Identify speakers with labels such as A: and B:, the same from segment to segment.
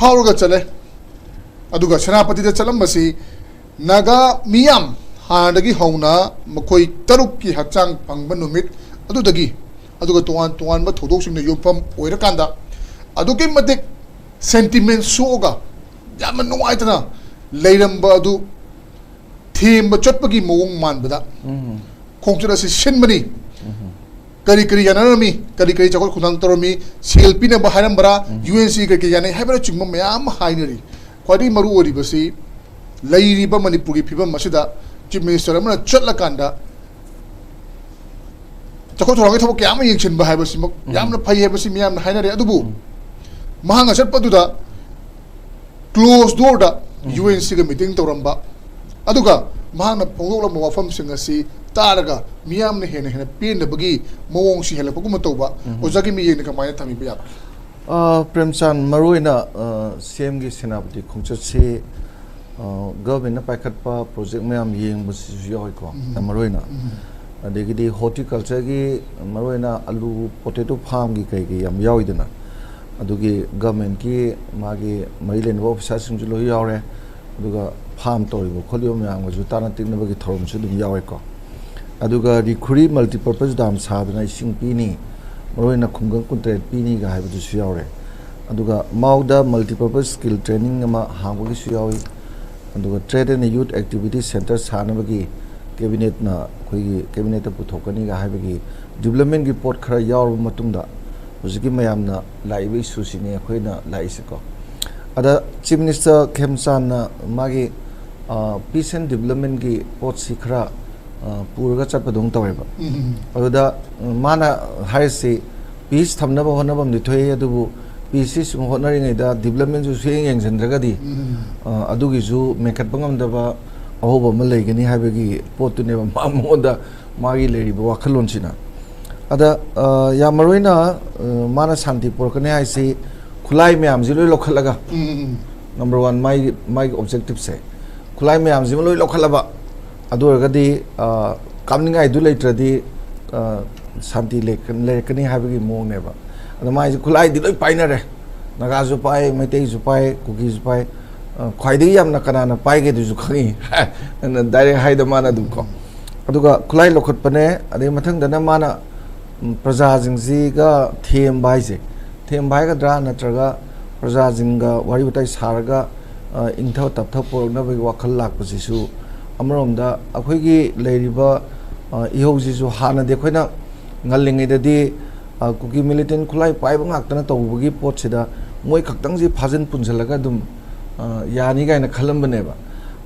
A: फाउरगा चले अदुगा सेनापति दा चलमबसी नागा मियाम हानदगी हौना मखोई तरुक की हचांग फंगबा नुमित अदुदगी अदुगा तोवान तोवान बा थोदोकसिंग युफम ओइरकांदा अदुगी मतिक सेंटिमेंट सोगा याम नुवाइतना लेरंबा अदु थीम चटपगी मोंग मानबदा खोंचरा से सिनबनी करी करी यानरमी करी करी चकोल खुनांग तोरमी सीएलपी ने बहारंबरा यूएनसी के याने हाइबरा चिंग मयाम हाइनरी ख्वादी मरु ओरिबसी लैरिबा मणिपुर की फिबम मसिदा चीफ मिनिस्टर अमना चटलकांदा चकोल थोरंगे थबक याम यंगचिन बहाइबसी यामना फै हेबसी मियाम हाइनरी अदुबु महांगा चटपदुदा क्लोज डोर दा यूएनसी के मीटिंग तोरंबा अदुगा महांगा फोंगोलम वफम सिंगसी तारगा मियाम ने हेने हेने पेनबगी मवोंग सि हेलपगुम तौबा ओजागी मियेन कमाय थमी बिया
B: प्रेमचंद मरोइना सीएम की सेनापति खोंचत से गवर्नमेंट पाइखटपा प्रोजेक्ट मैम येंबसिसु याइको मरोइना अदेगिदी हॉर्टिकल्चर की मरोइना आलू पोटैटो फार्म की कई याम याइदना अदुगी गवर्नमेंट की मागी मरिलेन ऑफिसर सिंजु लो यावरे अदुगा फार्म तोरिबो खोलियो मैम गजु ताना तिनबगी थोरमसु दुम याइको अदुगा रिखुरी मल्टीपर्पज डाम सादना इसिंग पीनी मरोइना खुंगंग कुंट्रेट पीनी गा हाइबदुसु यावरे अदुगा माउदा मल्टीपर्पज स्किल ट्रेनिंग अमा हांबगिसु यावि अदुगा trade and youth activity centre सानबगी कैबिनेट ना खोई कैबिनेट पुथोकनी गा हाइबगी डेवलपमेंट की पोट खरा यावरब मतुंगदा हुजिकी मयामना लाइबे इशूसिने खोइना लाइसेको अदा चीफ मिनिस्टर खेमचान मागी पीस एंड डेवलपमेंट की पोट सिखरा पूरगा चटपदों तवेबा अदुदा माना हाइसे पीस थमनबा होनबम दिथोय अदुबु पीस इस होनरिङैदा डेवलपमेंट जु सुयें यंगजनद्रगदी अदुगी जु मेखटबंगमदबा अहोबा म लैगनी हाइबगी पोतुनेबा मामोदा मागी लेरिबा वाखलोनसिना अदा या मरोइना माना शांति पोरकने हाइसे खुलाई मैम जी लोई लोखलगा नंबर 1 माई ऑब्जेक्टिव से खुलाई मैम जी लोई लोखलबा अदुरगदी कामनिंगाई दु लेट्रदी शांति लेकनी हाइबगी मोनेबा अदा माई खुलाई दि लोई पाइनरे नगाजु पाए मैतेजु पाए कुकीजु पाए ख्वाइदगी यामना कनाना पाइगे दुजु खंगी डायरेक्ट हाइद माना दुको अदुगा खुलाई लोखटपने अदे मथंगदना माना प्रजाजिंगजीगा थेम बाइजे थेम बाइगद्रा नत्रगा प्रजाजिंगा वारी उताई सारगा इंथव तपथव पोरनबगी वाखल लाकपसिसु अमरोमदा अखोइगी लेरिबा इहोजिसु हाना देखोइना ngaliङैददि कुकी मिलिटेंट खुलाई पाइबा ngakतना तौबगी पोटसिदा मोय खक्तंगजी फाजन पुनजलगा दुम यानी गायना खलमबनेबा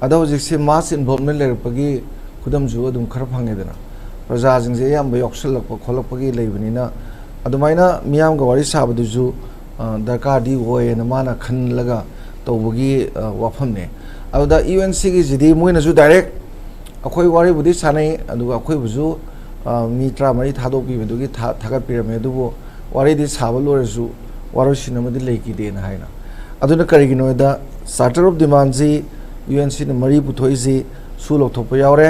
B: अदा होजिकसे मास इन्वॉल्वमेंट लेरपगी खुदमजु दुम खर फंगेदना प्रजाजिंगजे याम यौसलप खोलपगी लेबनिना अदुमाइना मियामगा वारी साबदुजु दरकारदी होयना माना खनलगा तौबगी वाफमने अदा यूएनसी की जिदी मोइनजु डायरेक्ट अखोय वारी बुदी सानै अदुगा अखोय बुजु मी 30 थादोपी बदुगी थागत पिरमे दुबो वारी दि साब लोरसु वारोसिनमदि लेकिदेना हाइना अदुना करिगिनोदा चार्टर ऑफ डिमांड जी यूएनसी ने मरी पुथोइजी सु लौथोप यावरे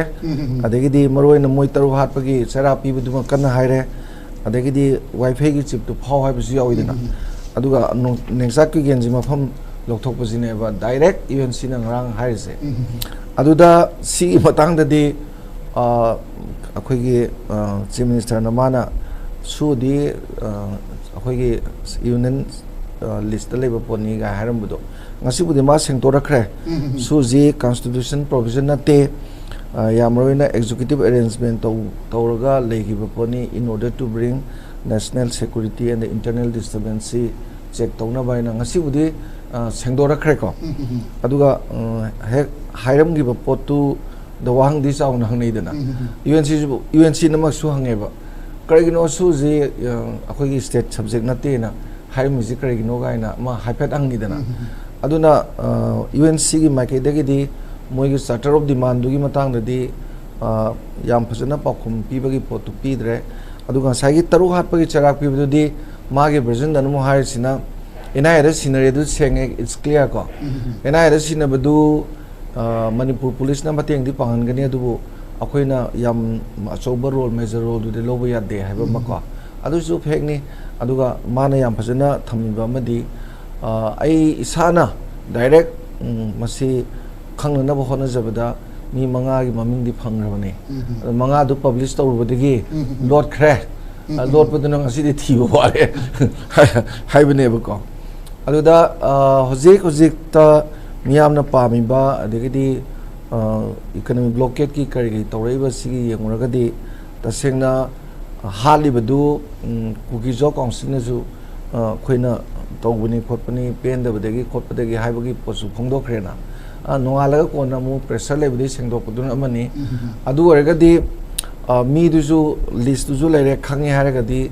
B: अदगिदी मरोइना मोय तरु हाटपगी चरा पीबदुमा कन्ना हाइरे अदगिदी वाईफाई की चिप तो फाव हाइबसु याविदना अदुगा नेक्सा की गेंजी मफम लौथोपजिनेबा डायरेक्ट यूएनसी ना ngrang हाइसे अदुदा सी मतंगददी अखोइगी चीफ मिनिस्टर ना माना सुदी अखोइगी यूनियन लिस्ट लेबा पोनी गा हारमबदो ngasibude ma sengtorakre suji constitution provision nate yamroina executive arrangement tawraga leigiba poni in order to bring national security and the internal disturbance check tawna baina ngasibude sengdorakre ko aduga he hairam giba potu the wang di sauna hangnidana UNC namak su hangeba karigino suji akhoi state subject nate na hairam ji karigino gaina ma haipet angidana अदुना UNC की माइकेदगी मोई charter of demand की मतंगददी याम फजना पाखुम पीबगी पोतु पीद्रे अदुगा सागी तरु हाटपगी चराक पीबदुदी मागे version दनमो हाइसिना NIR सिनरेदु सेंगे it's clear को NIR सिनबदु Manipur police ना मतेंगदी पांगनगनी अदुबो अखोइना याम अचौबा role major role दुदे Lobo यादे हाइबा मको अदुसु फेकनी अदुगा माना याम फजना थमिबा मदी ai isana direct masi khangnaba hona jabada mi manga gi maming di phangrabane manga du publish tawrubadagi lot khre lot paduna ngasi di thibo wale haibane bako aluda hojik ta miyamna pamiba adegidi economic blockade ki kari tawraiba sigi yenguragadi tasengna halibadu kuki jo council na ju khoina tawbani khotpani pendabadagi khotpadagi haibagi posu phongdokrena nongalaga kona mu pressure lebudi sengdokuduna amani adu oragadi mi duju list duju lere khangi haragadi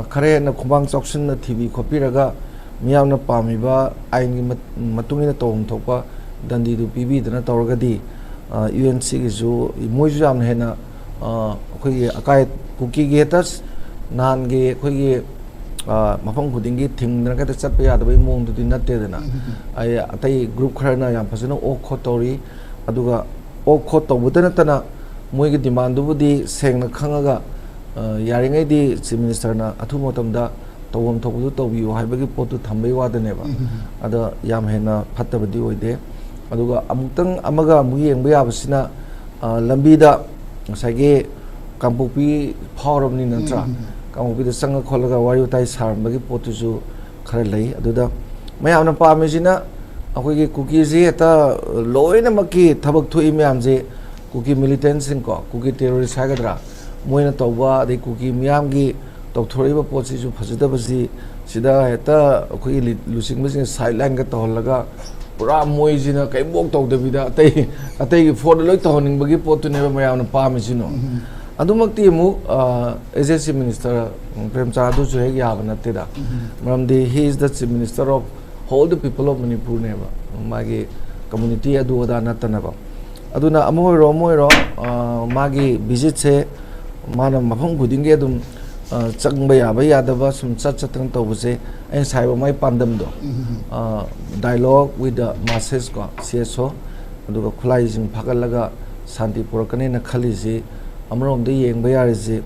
B: khare na khubang choksin na tv khopiraga miyamna pamiba ain gi matungina tawm thokpa dandi du pb dana tawragadi unc gi ju moju jam hena khoi akai kuki ge tas nan ge khoi ge mafang khudingi thingna ka chatpa yadabai mong du natte dana ai atai group kharana yam phasana o khotori aduga o khoto budana tana moi gi demand du budi sengna khangaga yaringai di chief minister na athu motamda tawom thobu tawbiu haibagi potu thambai wadane ba ada yam hena phattabadi oide aduga amutang amaga mu yengba yabasina lambida sage kampupi phawrabni nantra kampupi da sanga kholaga wayu tai sarmbagi potuju khara lei aduda mayamna pamesina akoigi kuki ji eta loina maki thabak thui myam je kuki militants ko kuki terrorist hagadra moina tawba de kuki myam gi tawthoriba potsi ju phajada basi sida eta akoigi lusing basi sideline ga tohlaga pura moi jina kai bok tawdabida atai gi for loi tohning bagi potu ne mayamna pamesino adumakti mu agency minister PREMCHAND du ju hek yaba natte da maramdi he is the chief minister of whole the people of Manipur neba magi community adu oda natana ba aduna amoiro magi visit se mana mafang khudinge adum changba yaba yadaba sum chatang tawbse ai saiba mai pandam do dialogue with the masses ko cso aduga khulai jing phagalaga shanti purakane na khalisi amrom de yengba yarisi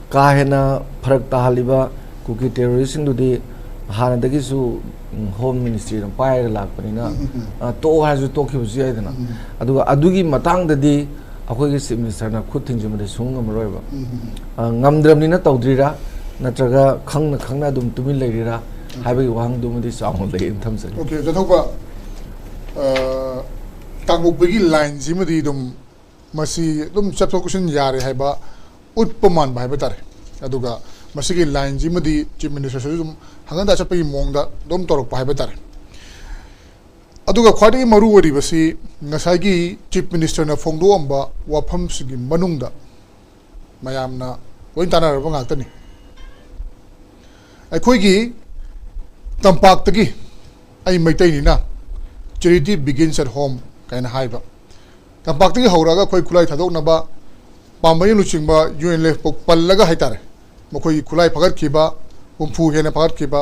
B: ka hena pharak tahaliba kuki terrorist dudi hana dagi su home ministry na pai lakpanina to haju to khibusi aidana aduga adugi matang dadi akoi gi chief minister na khut thingju de sung amroiba ngamdramni na tawdrira natraga khangna dum tumin leirira haibagi wang dum di song le thamse
A: okay jathoba tangubigi line jimadi dum masi dum chapsokusin yare haiba utpaman bai batare aduga masigi line jimadi chief minister dum hanganda chapai mongda dum torok bai batare aduga khwadi maru wori basi ngasagi chief minister na phongdo amba wafam sigi manungda mayamna loin tanar ba ngaktani aikhoigi tampak tagi ai maitai ni na charity begins at home kaina haiba tampak tagi hauraga khoi khulai thadok naba pambai luchingba unlf pok pallaga haitare mokoi khulai phagat khiba umfu hena phagat khiba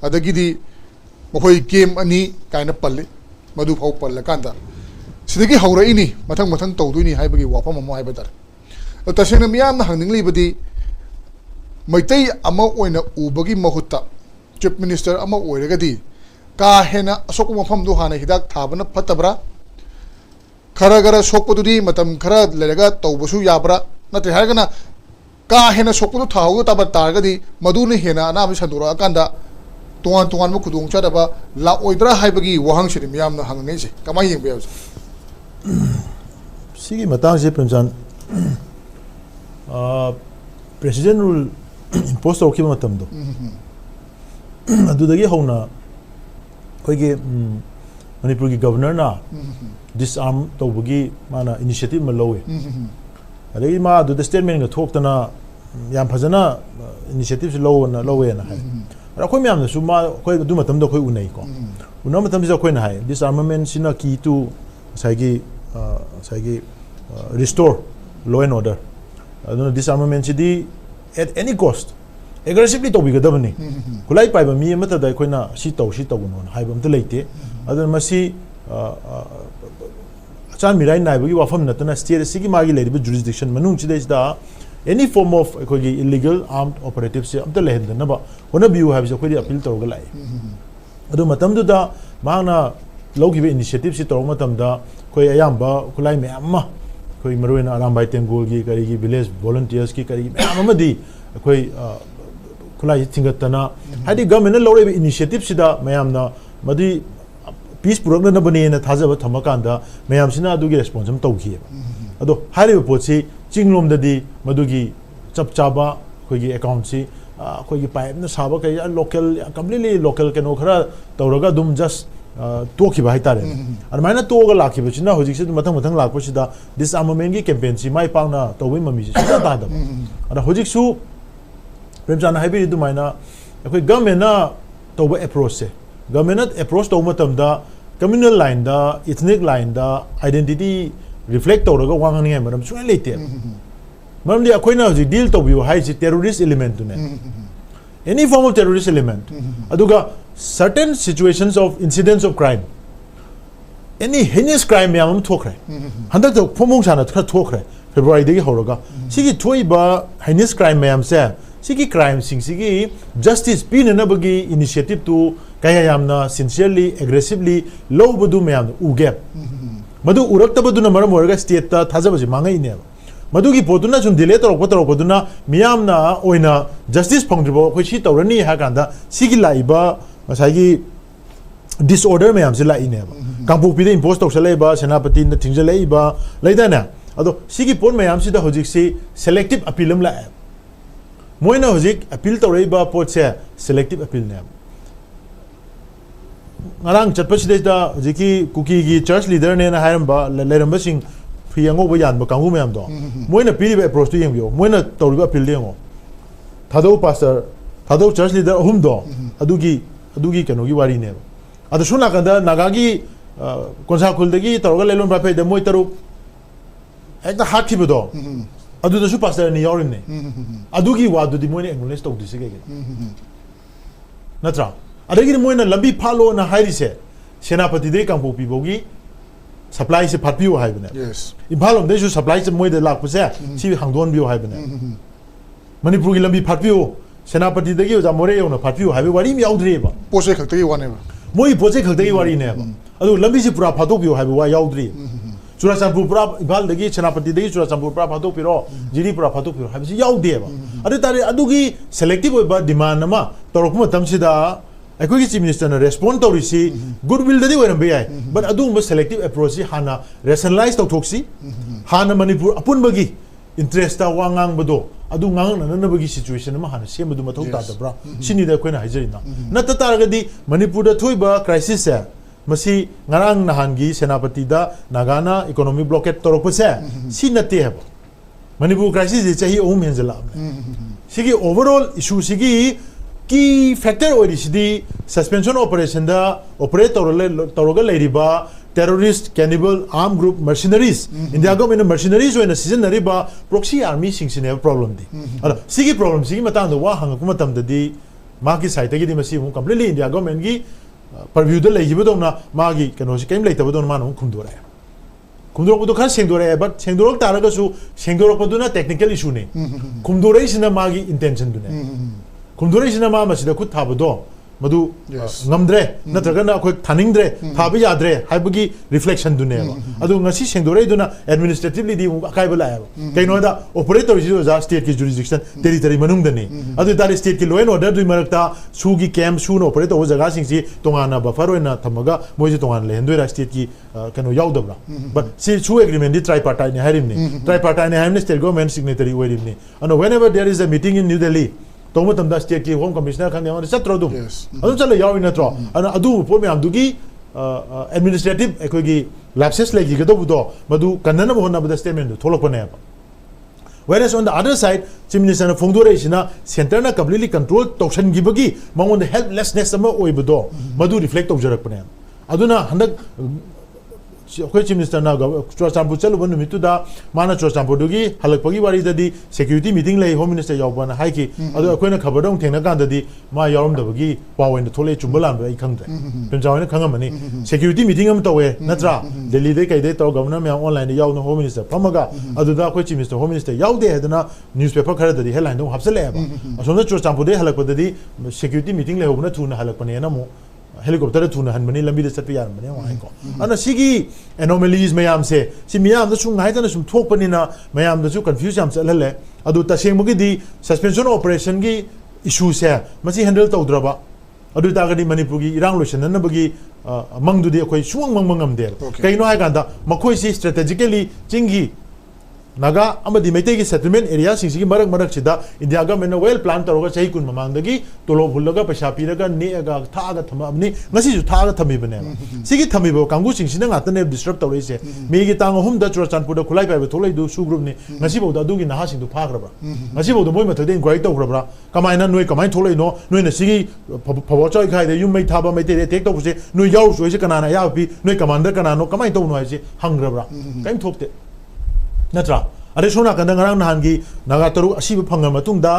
A: adagidi mokoi game ani kaina palle madu phau palla kanda sidagi haura ini mathang tawduini haibagi wafam amo haibatar tasena miyam na hangning badi maitai ama oina ubagi mahutta chief minister ama oiragadi ka hena asok mafam du hana hidak thabana phatabra khara gara sokpodudi matam khara leraga tawbasu yabra natre hargana ka hena sokpodu thawu tabar targadi maduni hena na bi sandura kanda tuan mu khudung chadaba la oidra haibagi wahang shiri miyam na hangnei se kamai yeng be
C: sigi matang se PREMCHAND president rule impose tawki matam do adudagi hona koige Manipur gi governor na disarm tawbagi mana initiative ma lowe adagi ma adu the statement ga thoktana yam phajana initiative lowe na hai akhoi myam na suma khoi du matam do khoi unai ko una matam ja khoi na hai disarmament sina key to saigi restore law and order aduna disarmament sidi at any cost aggressively to biga dabani kulai pai ba mi mata dai khoina si to non hai bam ta leite aduna masi chan mirai nai bagi wafam na tana state sigi magi ledi jurisdiction manung chide da any form of illegal armed operatives am ta lehen na ba hona biu have khoi appeal to ga lai adu matam du da maana logibe initiative si tawma tam da koi ayamba kulai me amma koi maruina arambai tengol gi kari gi village volunteers ki kari me amma di koi kulai tingatana hadi government na lore initiative sida mayamna madi peace program na bane na thajaba thamakanda mayam sina adu gi response am tawki ado hari report si chinglom da di madugi chap chaba koi gi account si koi gi pipe na saba kai local completely local keno khara tawraga dum just toki ba haitare and maina toga lakhi ba china hojik se mathang mathang lakpa sida disarmament gi campaign si mai pangna tawai mami si ta da ada hojik su premchand haibi du maina akoi government na tawba approach se government approach taw matam da communal line da ethnic line da identity reflect tawraga wangang ni maram sungai leite maram di akoi na hojik deal tawbiu hai si terrorist element tu ne any form of terrorist element aduga certain situations of incidents of crime any heinous crime yam thokre handak to phomong sana thra thokre February degi horoga sigi thoiba heinous crime yam se sigi crime sing sigi justice pin na bagi initiative to kaya yamna sincerely aggressively low budu mayam uge madu urakta budu na maram orga state ta thajabaji mangai ne madugi poduna sum delay torokpoduna miyamna oina justice phangdribo khoi si tawrani ha kanda sigi laiba masagi disorder mayam se lai ne ba kangpu pi de impose tawsale ba senapati na thingjalei ba laidana ado sigi pon mayam si da hojik si selective appeal am la moina hojik appeal tawrei ba pot se selective appeal ne ngarang chatpasi da hojiki kuki gi church leader ne na hairam ba leiramba sing Fiango Bayan, Bakangu Mamdo. Moina Pili approach to you, Moina Toriga Pildengo. THADOU pastor, THADOU church leader Humdo, Adugi Kanogi Warine. At the Sunakanda, Nagagi, Konsakuldegi, Torgalelon Rape, the Moitaru, at the HAOKIP. Adu the superstar in the Yorine. Adugi Wadu the Moina and List of this again. Natra. Adagi Moina Labi Palo and a Harise, Senapati de Campo Pibogi. Supply se patbiu haibne
A: yes
C: imphalom de ju supply se moi de lak puse si hangdon biu haibne manipur gi lambi patbiu senapati de gi ja more yona patbiu haibe wari mi yaudre ba
A: pose khakte gi wane ba
C: moi pose khakte gi wari ne ba adu lambi si pura phatok biu haibe wa yaudre churasanpur pura iphal de gi senapati de gi churasanpur pura phatok piro jiri pura phatok piro haibe si yaude ba adu tare adu gi selective ba demand ma torokma tamsida Akoi chief minister na respond to risi goodwill dadi waram be ai but adu selective approach si hana rationalize to thoksi hana manipur apun bagi interest ta wangang bodo adu ngang na bagi situation ma hana sem du mathau ta dabra sini da koina hajirina na ta taragadi manipur da thoiba crisis se masi ngarang nahangi senapati da nagana economic blockade torok se sinate heb manipur crisis je chahi om henjala sigi overall issue sigi key factor orisidi suspension operation da operator toroga leiriba terrorist cannibal armed group mercenaries india government mercenaries oina season riba proxy army singsine problem di ala sigi problem sigi matang da wa hang kuma tam da di magi site gi di masi mu completely india government gi purview da leijiba dona magi kano si kaim leitaba dona manu khumdora khumdora ko khan sengdora but sengdora taraga su sengdora ko duna technical issue ne khumdora isina magi intention dune Kumdore sinama masida kut thabado madu ngamdre natragana khoi thaningdre thabi yadre haibagi reflection duneba adu ngasi sengdore duna administratively di akai bala kaino da operator ji za state ki jurisdiction territory manung dani adu dar state ki law and order du marakta su gi camp su no operator o jaga sing si tongana buffer oina thamaga moji tongan le hendoi state ki kano yaudabra but si su agreement di tripartite ne harimni tripartite ne harimni state government signatory oirimni and whenever there is a meeting in New Delhi Tomo tam da state ki home commissioner kan yawan satro dum adu chala yawi na tro ana adu po me am dugi administrative ekoi gi lapses legi ga do budo madu kanana mo na bada statement tholok pane ba whereas on the other side chief minister na phongdore isina center na completely control tokshan gi bagi mangon the helplessness ama oi budo madu reflect of jarak pane aduna handak Chief Minister na Churasampu chaluba numitu da mana Churasampu dugi halakpagi wari dadi security meeting lay home minister yawbana haiki adu akoina khabadong thengna kan dadi ma yarum dabagi pawen de thole chumbalan ba ikhangde penjawana khangamani security meeting am tawe natra Delhi de kai de taw governor me online yaw no home minister pamaga adu da Chief Minister home minister yawde hedana newspaper khara dadi headline do hapsale ba asona Churasampu de halakpa dadi security meeting lay hobna thuna halakpane na mo helicopter thuna han mani lambi de chat pi yar mani wa ko ana sigi anomalies mayam se si miyam da sung ngai da sum thok pani na mayam da su confuse yam chat le adu ta seng gi di suspension operation gi issue se masi handle tawdraba adu ta gadi manipur gi irang lotion na bagi mang du di khoi suang mang mangam de kai no hai kan da makhoi si strategically chingi naga amadi meite gi settlement area sing sigi marak marak chida india government well plan taroga chai kun mamang dagi tolo bhullaga paisa piraga ne ga tha ga thama amni ngasi ju tha ga thami bane sigi thami bo kangu sing sina ngata ne disturb tawre se me gi tang hum da churachanpur da khulai pai tholai du su group ni ngasi bo da du gi naha sing du pha grabra ngasi bo do moi mathade inquiry taw grabra kamai na noi kamai tholai no noi na sigi phawo choi khai de yum mai thaba mai te tek taw se noi yaw so se kana na ya pi noi commander kana no kamai taw no ai se hang grabra kaim thokte natra are sona kan ngarang nahan gi naga taru asiba phangal matung da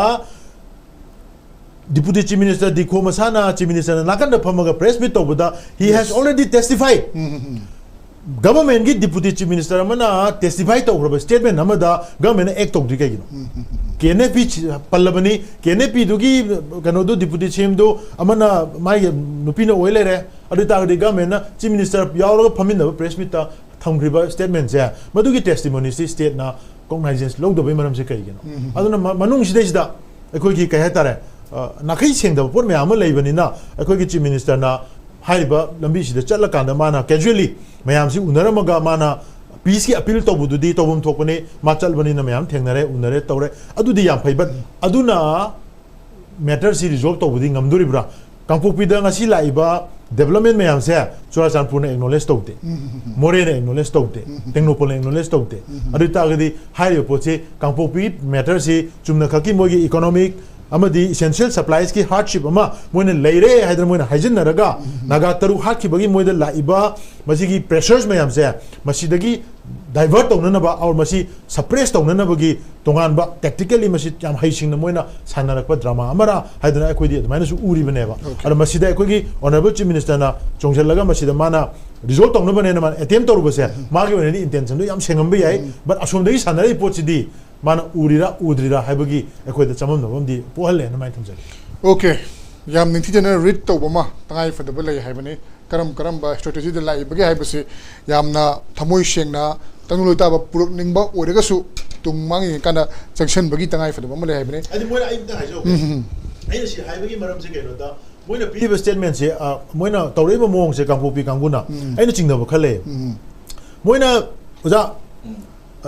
C: deputy chief minister di khomasana chief minister nakan da phamaga press meet tawda he has already testified government gi deputy chief minister amana testify tawraba statement amada government act tawdri kai gino KNP pallabani KNP dugi kano do deputy chief do amana mai nupina oile re adu ta gi government na chief minister yawra phamin da press meet ta thamgriba statement se madugi testimony si state na cognizance log do maram se kai gino aduna manung sidai sida ekoi gi kai hatare nakai seng da por me am leibani na ekoi gi chief minister na haiba lambi sida chatla kanda mana casually mayam si unaramaga mana peace ki appeal to budu di to bum thokone ma chalbani na mayam thengnare unare tawre adudi yam phaibat aduna matter si resolve to budi ngamduri bra kangpokpi da ngasi laiba development mayam se churachanpur na acknowledge tawte more na acknowledge tawte tengnopol na acknowledge tawte adu ta gadi high poche kangpokpi matter si chumna khaki mogi economic amadi essential supplies ki hardship ama moine leire haidra moine haijin naraga naga taru hakki bagi moide laiba masigi pressures mayam se masidagi divert tawna ba aur masi suppress tawna bagi tongan ba tactically masi yam haising na moina sanarakpa drama amara haidra akoi di maina su uri bane ba ar masida akoi gi honorable chief minister na chongchal laga masida mana result tawna bane na man attempt toru ba se magi one intention do yam sengam ba yai but asom dagi sanari pochidi mana urira udrira haibagi ekoi da chamam nabam di pohale na mai thamjali
A: okay yam ninthi jana read to bama tangai fadaba lai haibani karam ba strategy de lai bagi haibase yamna thamoi sengna tanguloi ta ba puruk ningba orega su tungmangi kana junction bagi tangai fadaba ma lai haibani
C: adi moina ai da haijo ai si haibagi maram se keno da moina previous statement se moina tawreba mong se kangpopi kanguna aina chingdaba khale moina oja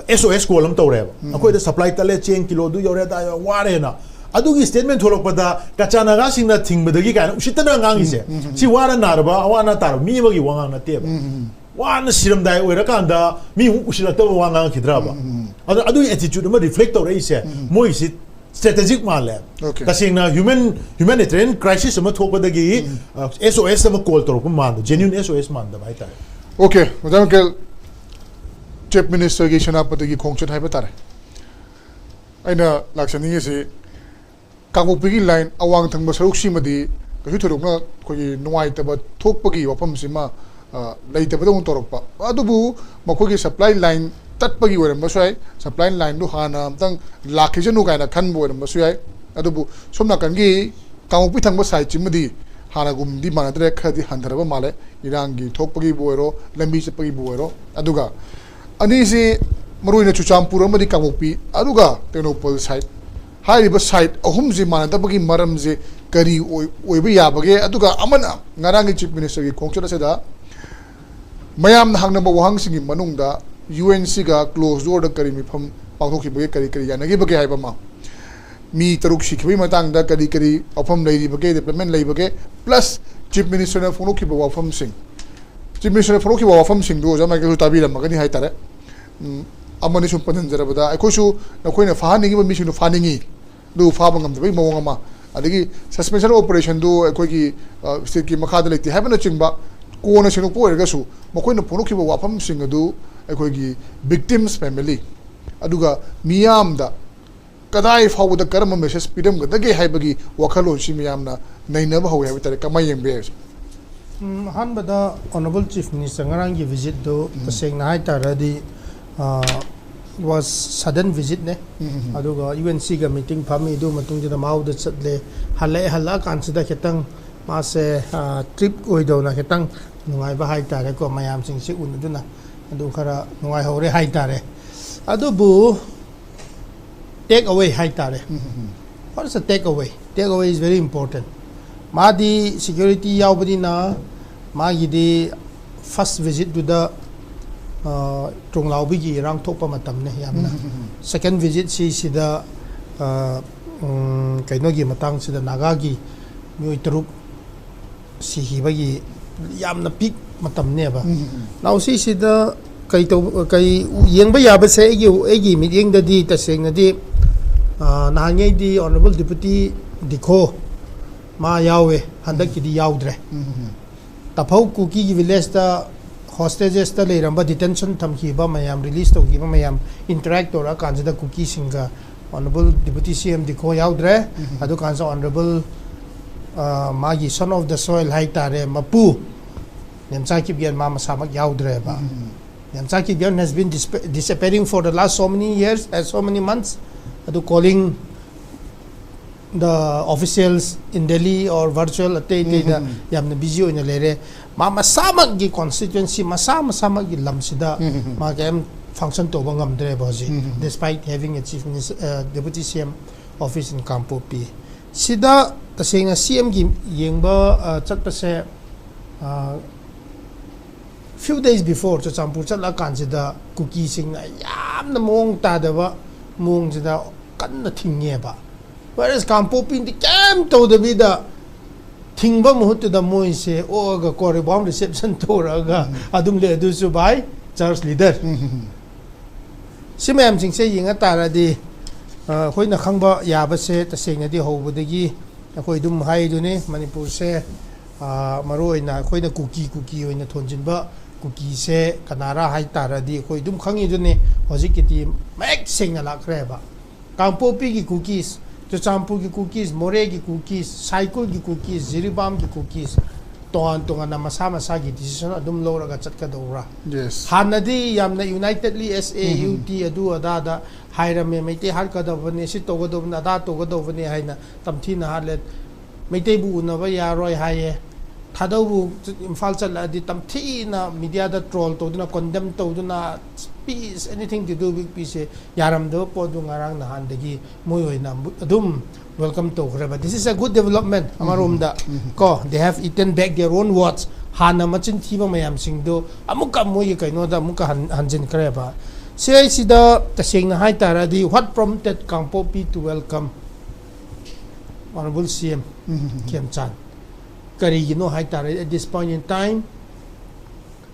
C: SOS ko lam tawre akoi da supply tale chain kilo du yore da ware na adugi statement tholok pada kachana ga singna thingbadagi kana usitana ngangi se si wara narba awana tar mi bagi wangang na te wana siram dai oira kanda mi usila ta wangang khidraba adu attitude ma reflect tawre ise moi si strategic male kasingna humanitarian crisis ma thokpadagi SOS ma call tawro ma genuine SOS man da bai ta
A: okay madam kel chief minister ki senapati ki khongchat hai batare aina laksani se kangpokpi ki line awang thangba saruk simadi kahu thorokna khoi nuai taba thokpagi wapam sima leitaba dong torokpa adubu makhoi ki supply line tatpagi oram basai supply line du hana tang lakhijanu kaina khan boram basai adubu somna kangi kangpokpi thangba sai chimadi hana gum di manadre khadi handaraba male irangi thokpagi boero lambi chapagi boero aduga ani si maruina chuchampur amadi kangpokpi aduga tenopol side haiba side ahum ji manadabagi maram je kari oiba yabage aduga amana ngarangi chief minister ki khongchana seda mayam hangnaba wahang singi manungda UNC ga close door da kari mi pham pangthokhi bage kari yanagi bage haiba ma mi taruk shikhi matang da kari afam leiri bage development lei bage plus chief minister na phonokhi ba wafam sing chief minister phonokhi ba wafam sing do jama ke tabi lam magani hai tare amani sum padan jarabada aikosu nakoina fahaningi ba misinu faningi do fabangam de mawang ama adigi suspension operation do aikogi state ki makha leti habana chingba ko na sinu ko ergasu makoina phonokhi ba wafam sing adu aikogi victims family aduga miyam da kadai fawu da karama message pidam ga dage haibagi wakhalo si miyam na naina ba hawi habitare kamai yembe
D: han bada honorable chief minister ngarang gi visit do taseng na hai taradi was sudden visit ne aduga UNC ga meeting phami do matung jina mau da chatle hala kan sida khetang मासे trip ओइदोना खितंग नुंगाइबा हाइतारे को मयाम सिंगसे उनदुना अदु खरा नुंगाइ हौरे हाइतारे अदुबु take away haitare what is a take away is very important madi security yaubadi na magi di first visit to the tronglaubi gi rang thokpa matam ne yamna second visit si sida kaino gi matang sida naga gi myoi taruk si hibagi yamna peak matam ne ba now si sida kai to kai yengba yaba se egi meeting da di taseng na di nahangai di honorable deputy dikho ma yawe handak ki di yaudre tapau kuki gi village da hostages ta leiramba detention thamki ba mayam release to gi ba mayam interact ora kanjada kuki singa honorable deputy cm dikho yaudre adu kansa honorable magi son of the soil haitare mapu nemchaki bian ma masamak yaudre ba nemchaki bian has been disappearing for the last so many years so many months adu calling the officials in Delhi or virtual ate da yamna busy oina lere ma masamak gi constituency masamak gi lamsida ma game function to bangam dre boji despite having a chief minister deputy cm office in Kampopi sida tasenga cm gi yengba chatpase few days before to champur chatla kansida cookie sing yamna mong ta da ba mong jida kanna thingye ba whereas Kampopi in the camp to the vida thingba muhut da moi se o ga koribam reception to raga adum le du su bai church leader simam sing se yinga tara di hoina khangba ya ba se ta seng di hobudagi khoi dum hai du ne Manipur se maroi na khoina cookie oina thonjin ba cookie se kanara hai tara di khoi dum khangi du ne hojikiti mek sing ala kre ba Kampopi ki cookies Champur ki cookies, More ki cookies, Cycle ki cookies, Ziribam ki cookies, Tongan na masa ki decision adum lo raga chatka dora.
A: Yes.
D: Hanadi yamna unitedly SAUT adu ada haira me meite har ka da bane si to godo na da to godo bane haina tamthi na halet meite bu na ba ya roi haye thadau bu imphal chala di tamthi na media da troll to na condemn to na peace anything to do with peace yaram do podu ngarang na handagi moy na adum welcome to greba this is a good development amarom da ko they have eaten back their own words hana machin thiba mayam sing do amuka moy kaino da amuka hanjin greba sei sida taseng na hai tara di what prompted Kampopi to welcome honorable cm Premchand kari gino hai tara at this point in time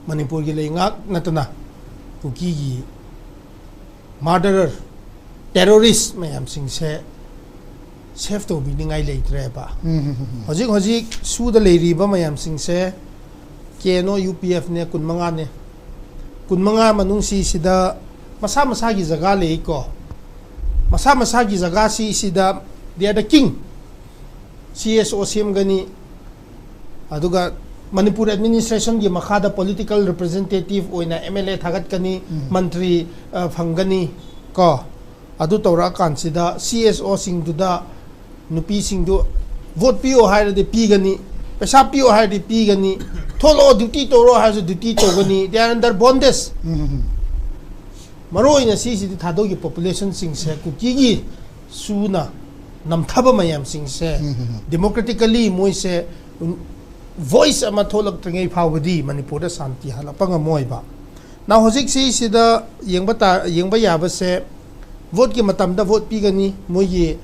D: Manipur gi leingak natana cookie gi murderer terrorist mayam sing se safe to bi ningai leitre ba hojik su da leiri ba mayam sing se keno UPF ne kunmanga manung si sida masa gi jaga le ko masa gi jaga si sida they are the king CSO sim gani aduga Manipur administration gi makhada political representative oina MLA thagat kani mantri phangani ko adu tora kansida CSO sing du da nupi sing du vote pio hair de pi gani pesa pio hair de pi gani tholo duty toro has duty to gani they are under bondage maro ina si thado gi population sing se ku gi suna namthaba mayam sing se democratically moi se voice ama tholak tringai phawdi Manipur da santi hala panga moi ba now hojik si sida yengba yaba se vote ki matam da vote pi gani moi gi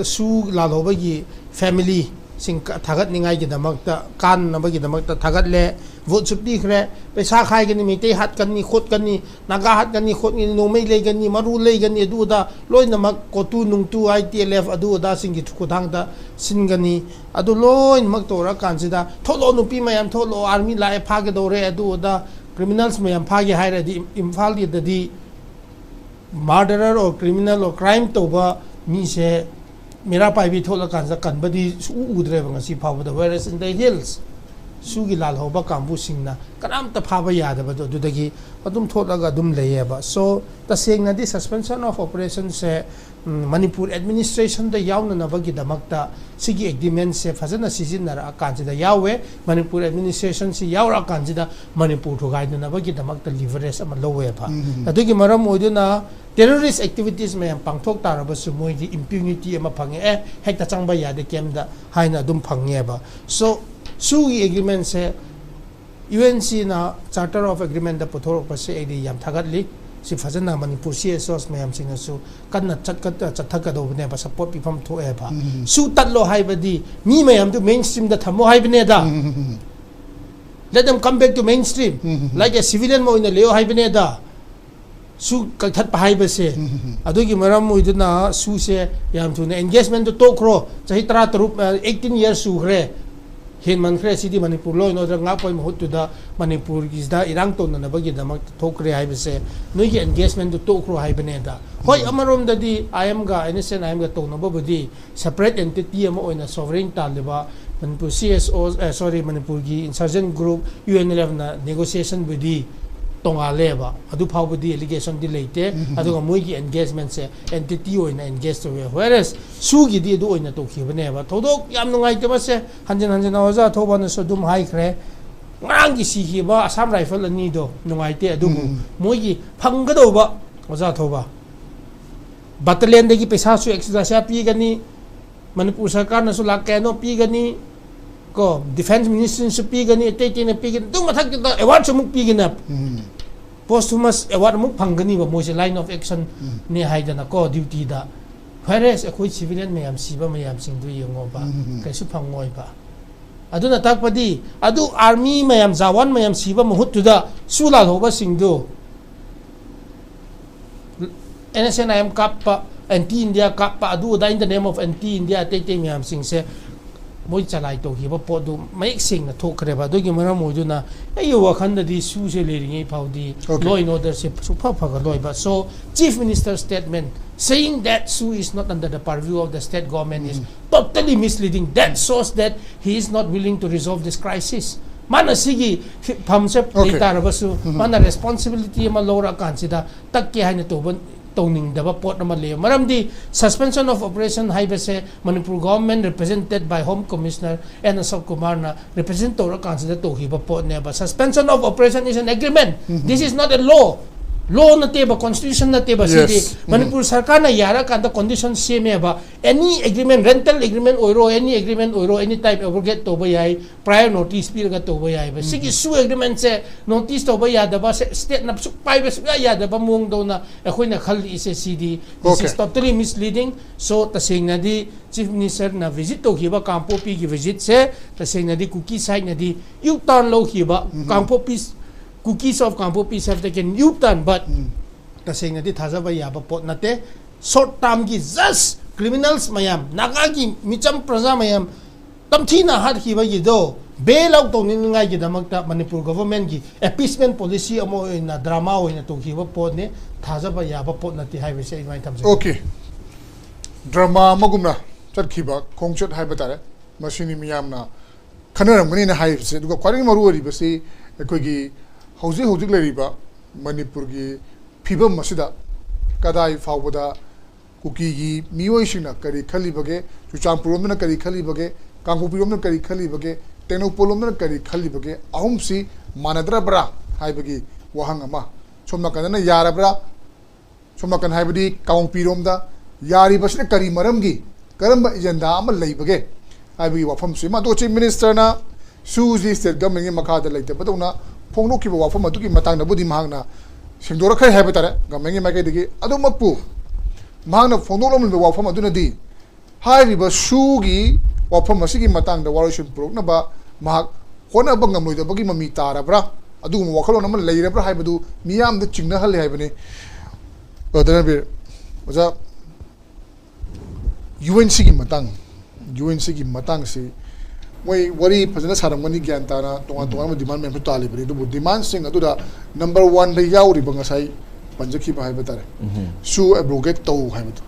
D: su la loba gi family sing thagat ningai gi damak ta kan na ba gi damak ta thagat le vote supti khre pesa khai gani mite hat kani khot kani naga hat kani khot ni no mai le gani maru le gani du da loi na mak kotu nung tu ITLF adu da sing gi khudang da sin gani adu loi mak to ra kan sida tholo nu pi mayam tholo army la e phage do re adu da criminals mayam phage haira di imphal di murderer or criminal or crime to ba mi se mera pai bi thola kan sa kan ba di udre ba ngasi phaw da whereas in the hills sugi lal hoba kambu singna kanam ta phaba yadaba do dudagi adum tholaga adum leyeba so ta sengna di suspension of operation se Manipur administration da yauna na bagi damakta sigi agreement se fazana sizinara kanjida yawe Manipur administration si yaura kanjida Manipur thogai na bagi damakta leverage ama lowe ba adugi maram oiduna terrorist activities me pangthok taraba su moi di impunity ama phange hekta changba yade kemda haina dum phangye ba so sugi agreement se UNC na charter of agreement da puthor pase edi yam thagatli si fazana Manipur CSOs mayam singa su kanna chathaka do ne ba support pifam tho e ba su tatlo haibadi mi mayam to mainstream da thamo haibne da let them come back to mainstream like a civilian mo in leo haibne da su kathat pa haiba se adugi maram mo iduna su se yam tu ne engagement to kro chahi 18 years su hre hin man khre sidi Manipur lo no nga poi mahut tu da Manipur is da irang ton na bagi da mak thokre hai bese noi ge engagement to kro hai bene da hoi amarom da di IM ga innocent IM ga to no bodi separate entity amo oina sovereign tal leba Manipur CSO sorry Manipur gi insurgent group UNLF na negotiation bodi tonga leba adu phau bodi allegation di leite adu ga moi gi engagement se entity oina engage to whereas su gi di du oina to khibane ba thodok yam nungai te ba se hanjin awaza thoba na so dum hai khre ngang gi si hi ba Assam rifle ani do nungai te adu moi gi phangga do ba oza thoba battalion de gi pesa su extra sha pi gani Manipur sarkar na su lakke no pi gani ko defense ministry su pi gani te te na pi gani du mathak da award su muk pi gina posthumous award muk phangani ba moi se line of action ne haidana ko duty da whereas akhoi civilian mayam siba mayam sing du yengo ba kaisu phangoi ba aduna takpadi adu army mayam jawan mayam siba mahut tu da sula hoba sing du NSNIM kappa anti India kappa adu da in the name of anti India te te mayam sing se moi chalai to hi ba po du mai sing na thokre ba do gi mara mo du na ayo wa khanda di su se le ri phau di law and order se su pha pha ga loi ba so chief minister statement saying that Su is not under the purview of the state government is totally misleading. That shows that he is not willing to resolve this crisis. Mana sigi phamse data rabasu mana responsibility ma lora kansida takki haina to toning daba pot na male maramdi suspension of operation haibase Manipur government represented by Home Commissioner and Asok Kumar na represent to kansida to hiba pot ne ba suspension of operation is an agreement. This is not a law. Law na teba constitution na teba sidi Manipur sarkar na yara kanta condition same ba any agreement rental agreement oiro any agreement oiro any type abrogate to bayai prior notice pi ga to bayai ba sigi su agreement se notice to bayai da ba state na su pai ba su ya da ba mung do na akhoi na khal ise sidi this is totally misleading. So tasing na di chief minister na visit to hiba kampo pi gi visit se tasing na di cookie side na di u turn lo hiba kampo pi cookies of Kampo Peace have taken U-turn, but tasing na di thazaba yaba pot nate short term gi just criminals mayam nagagi micham praja mayam tamthina har hiba gi do bail out to nin ngai gi damakta Manipur government gi appeasement policy amo na drama oina to hiba pot ne thazaba yaba pot nate haibe se mai thamse
A: okay drama magumna chatkhiba khongchat haiba tare masini miyamna khanaram gani na haibe se duga kwari maru ori basi ekoi gi hauji hauji leriba Manipur gi phibam masida kadai fawda kuki gi mioi sina kari khali bage chuchampur na kari khali bage kangpupirom na kari khali bage tenopolom na kari khali bage ahum si manadra bra haibagi wahang ama somna kana yara bra somna kan haibadi kangpirom da yari basne kari maram gi karamba agenda ama leibage haibagi wafam sima do chief minister na suji state government gi makada leite badona phongno ki wa phama tu ki matang na budi mahangna singdora khai ha betare gamengi ma ke digi adu makpu mahangna phongno lom wa phama du na di hai ri ba su gi wa phama sigi matang da warishin prok na ba mahak hona ba ngam loi da bagi mami tara bra adu mo wakhalo na ma leire bra hai badu miyam da chingna hal hai bane odana bir oja UNC gi matang si moi wari phajana saramani gyan tana tonga tonga demand men phtali bri du demand sing adu da number 1 da yauri banga sai panjaki ba hai batare su abrogate to hai bat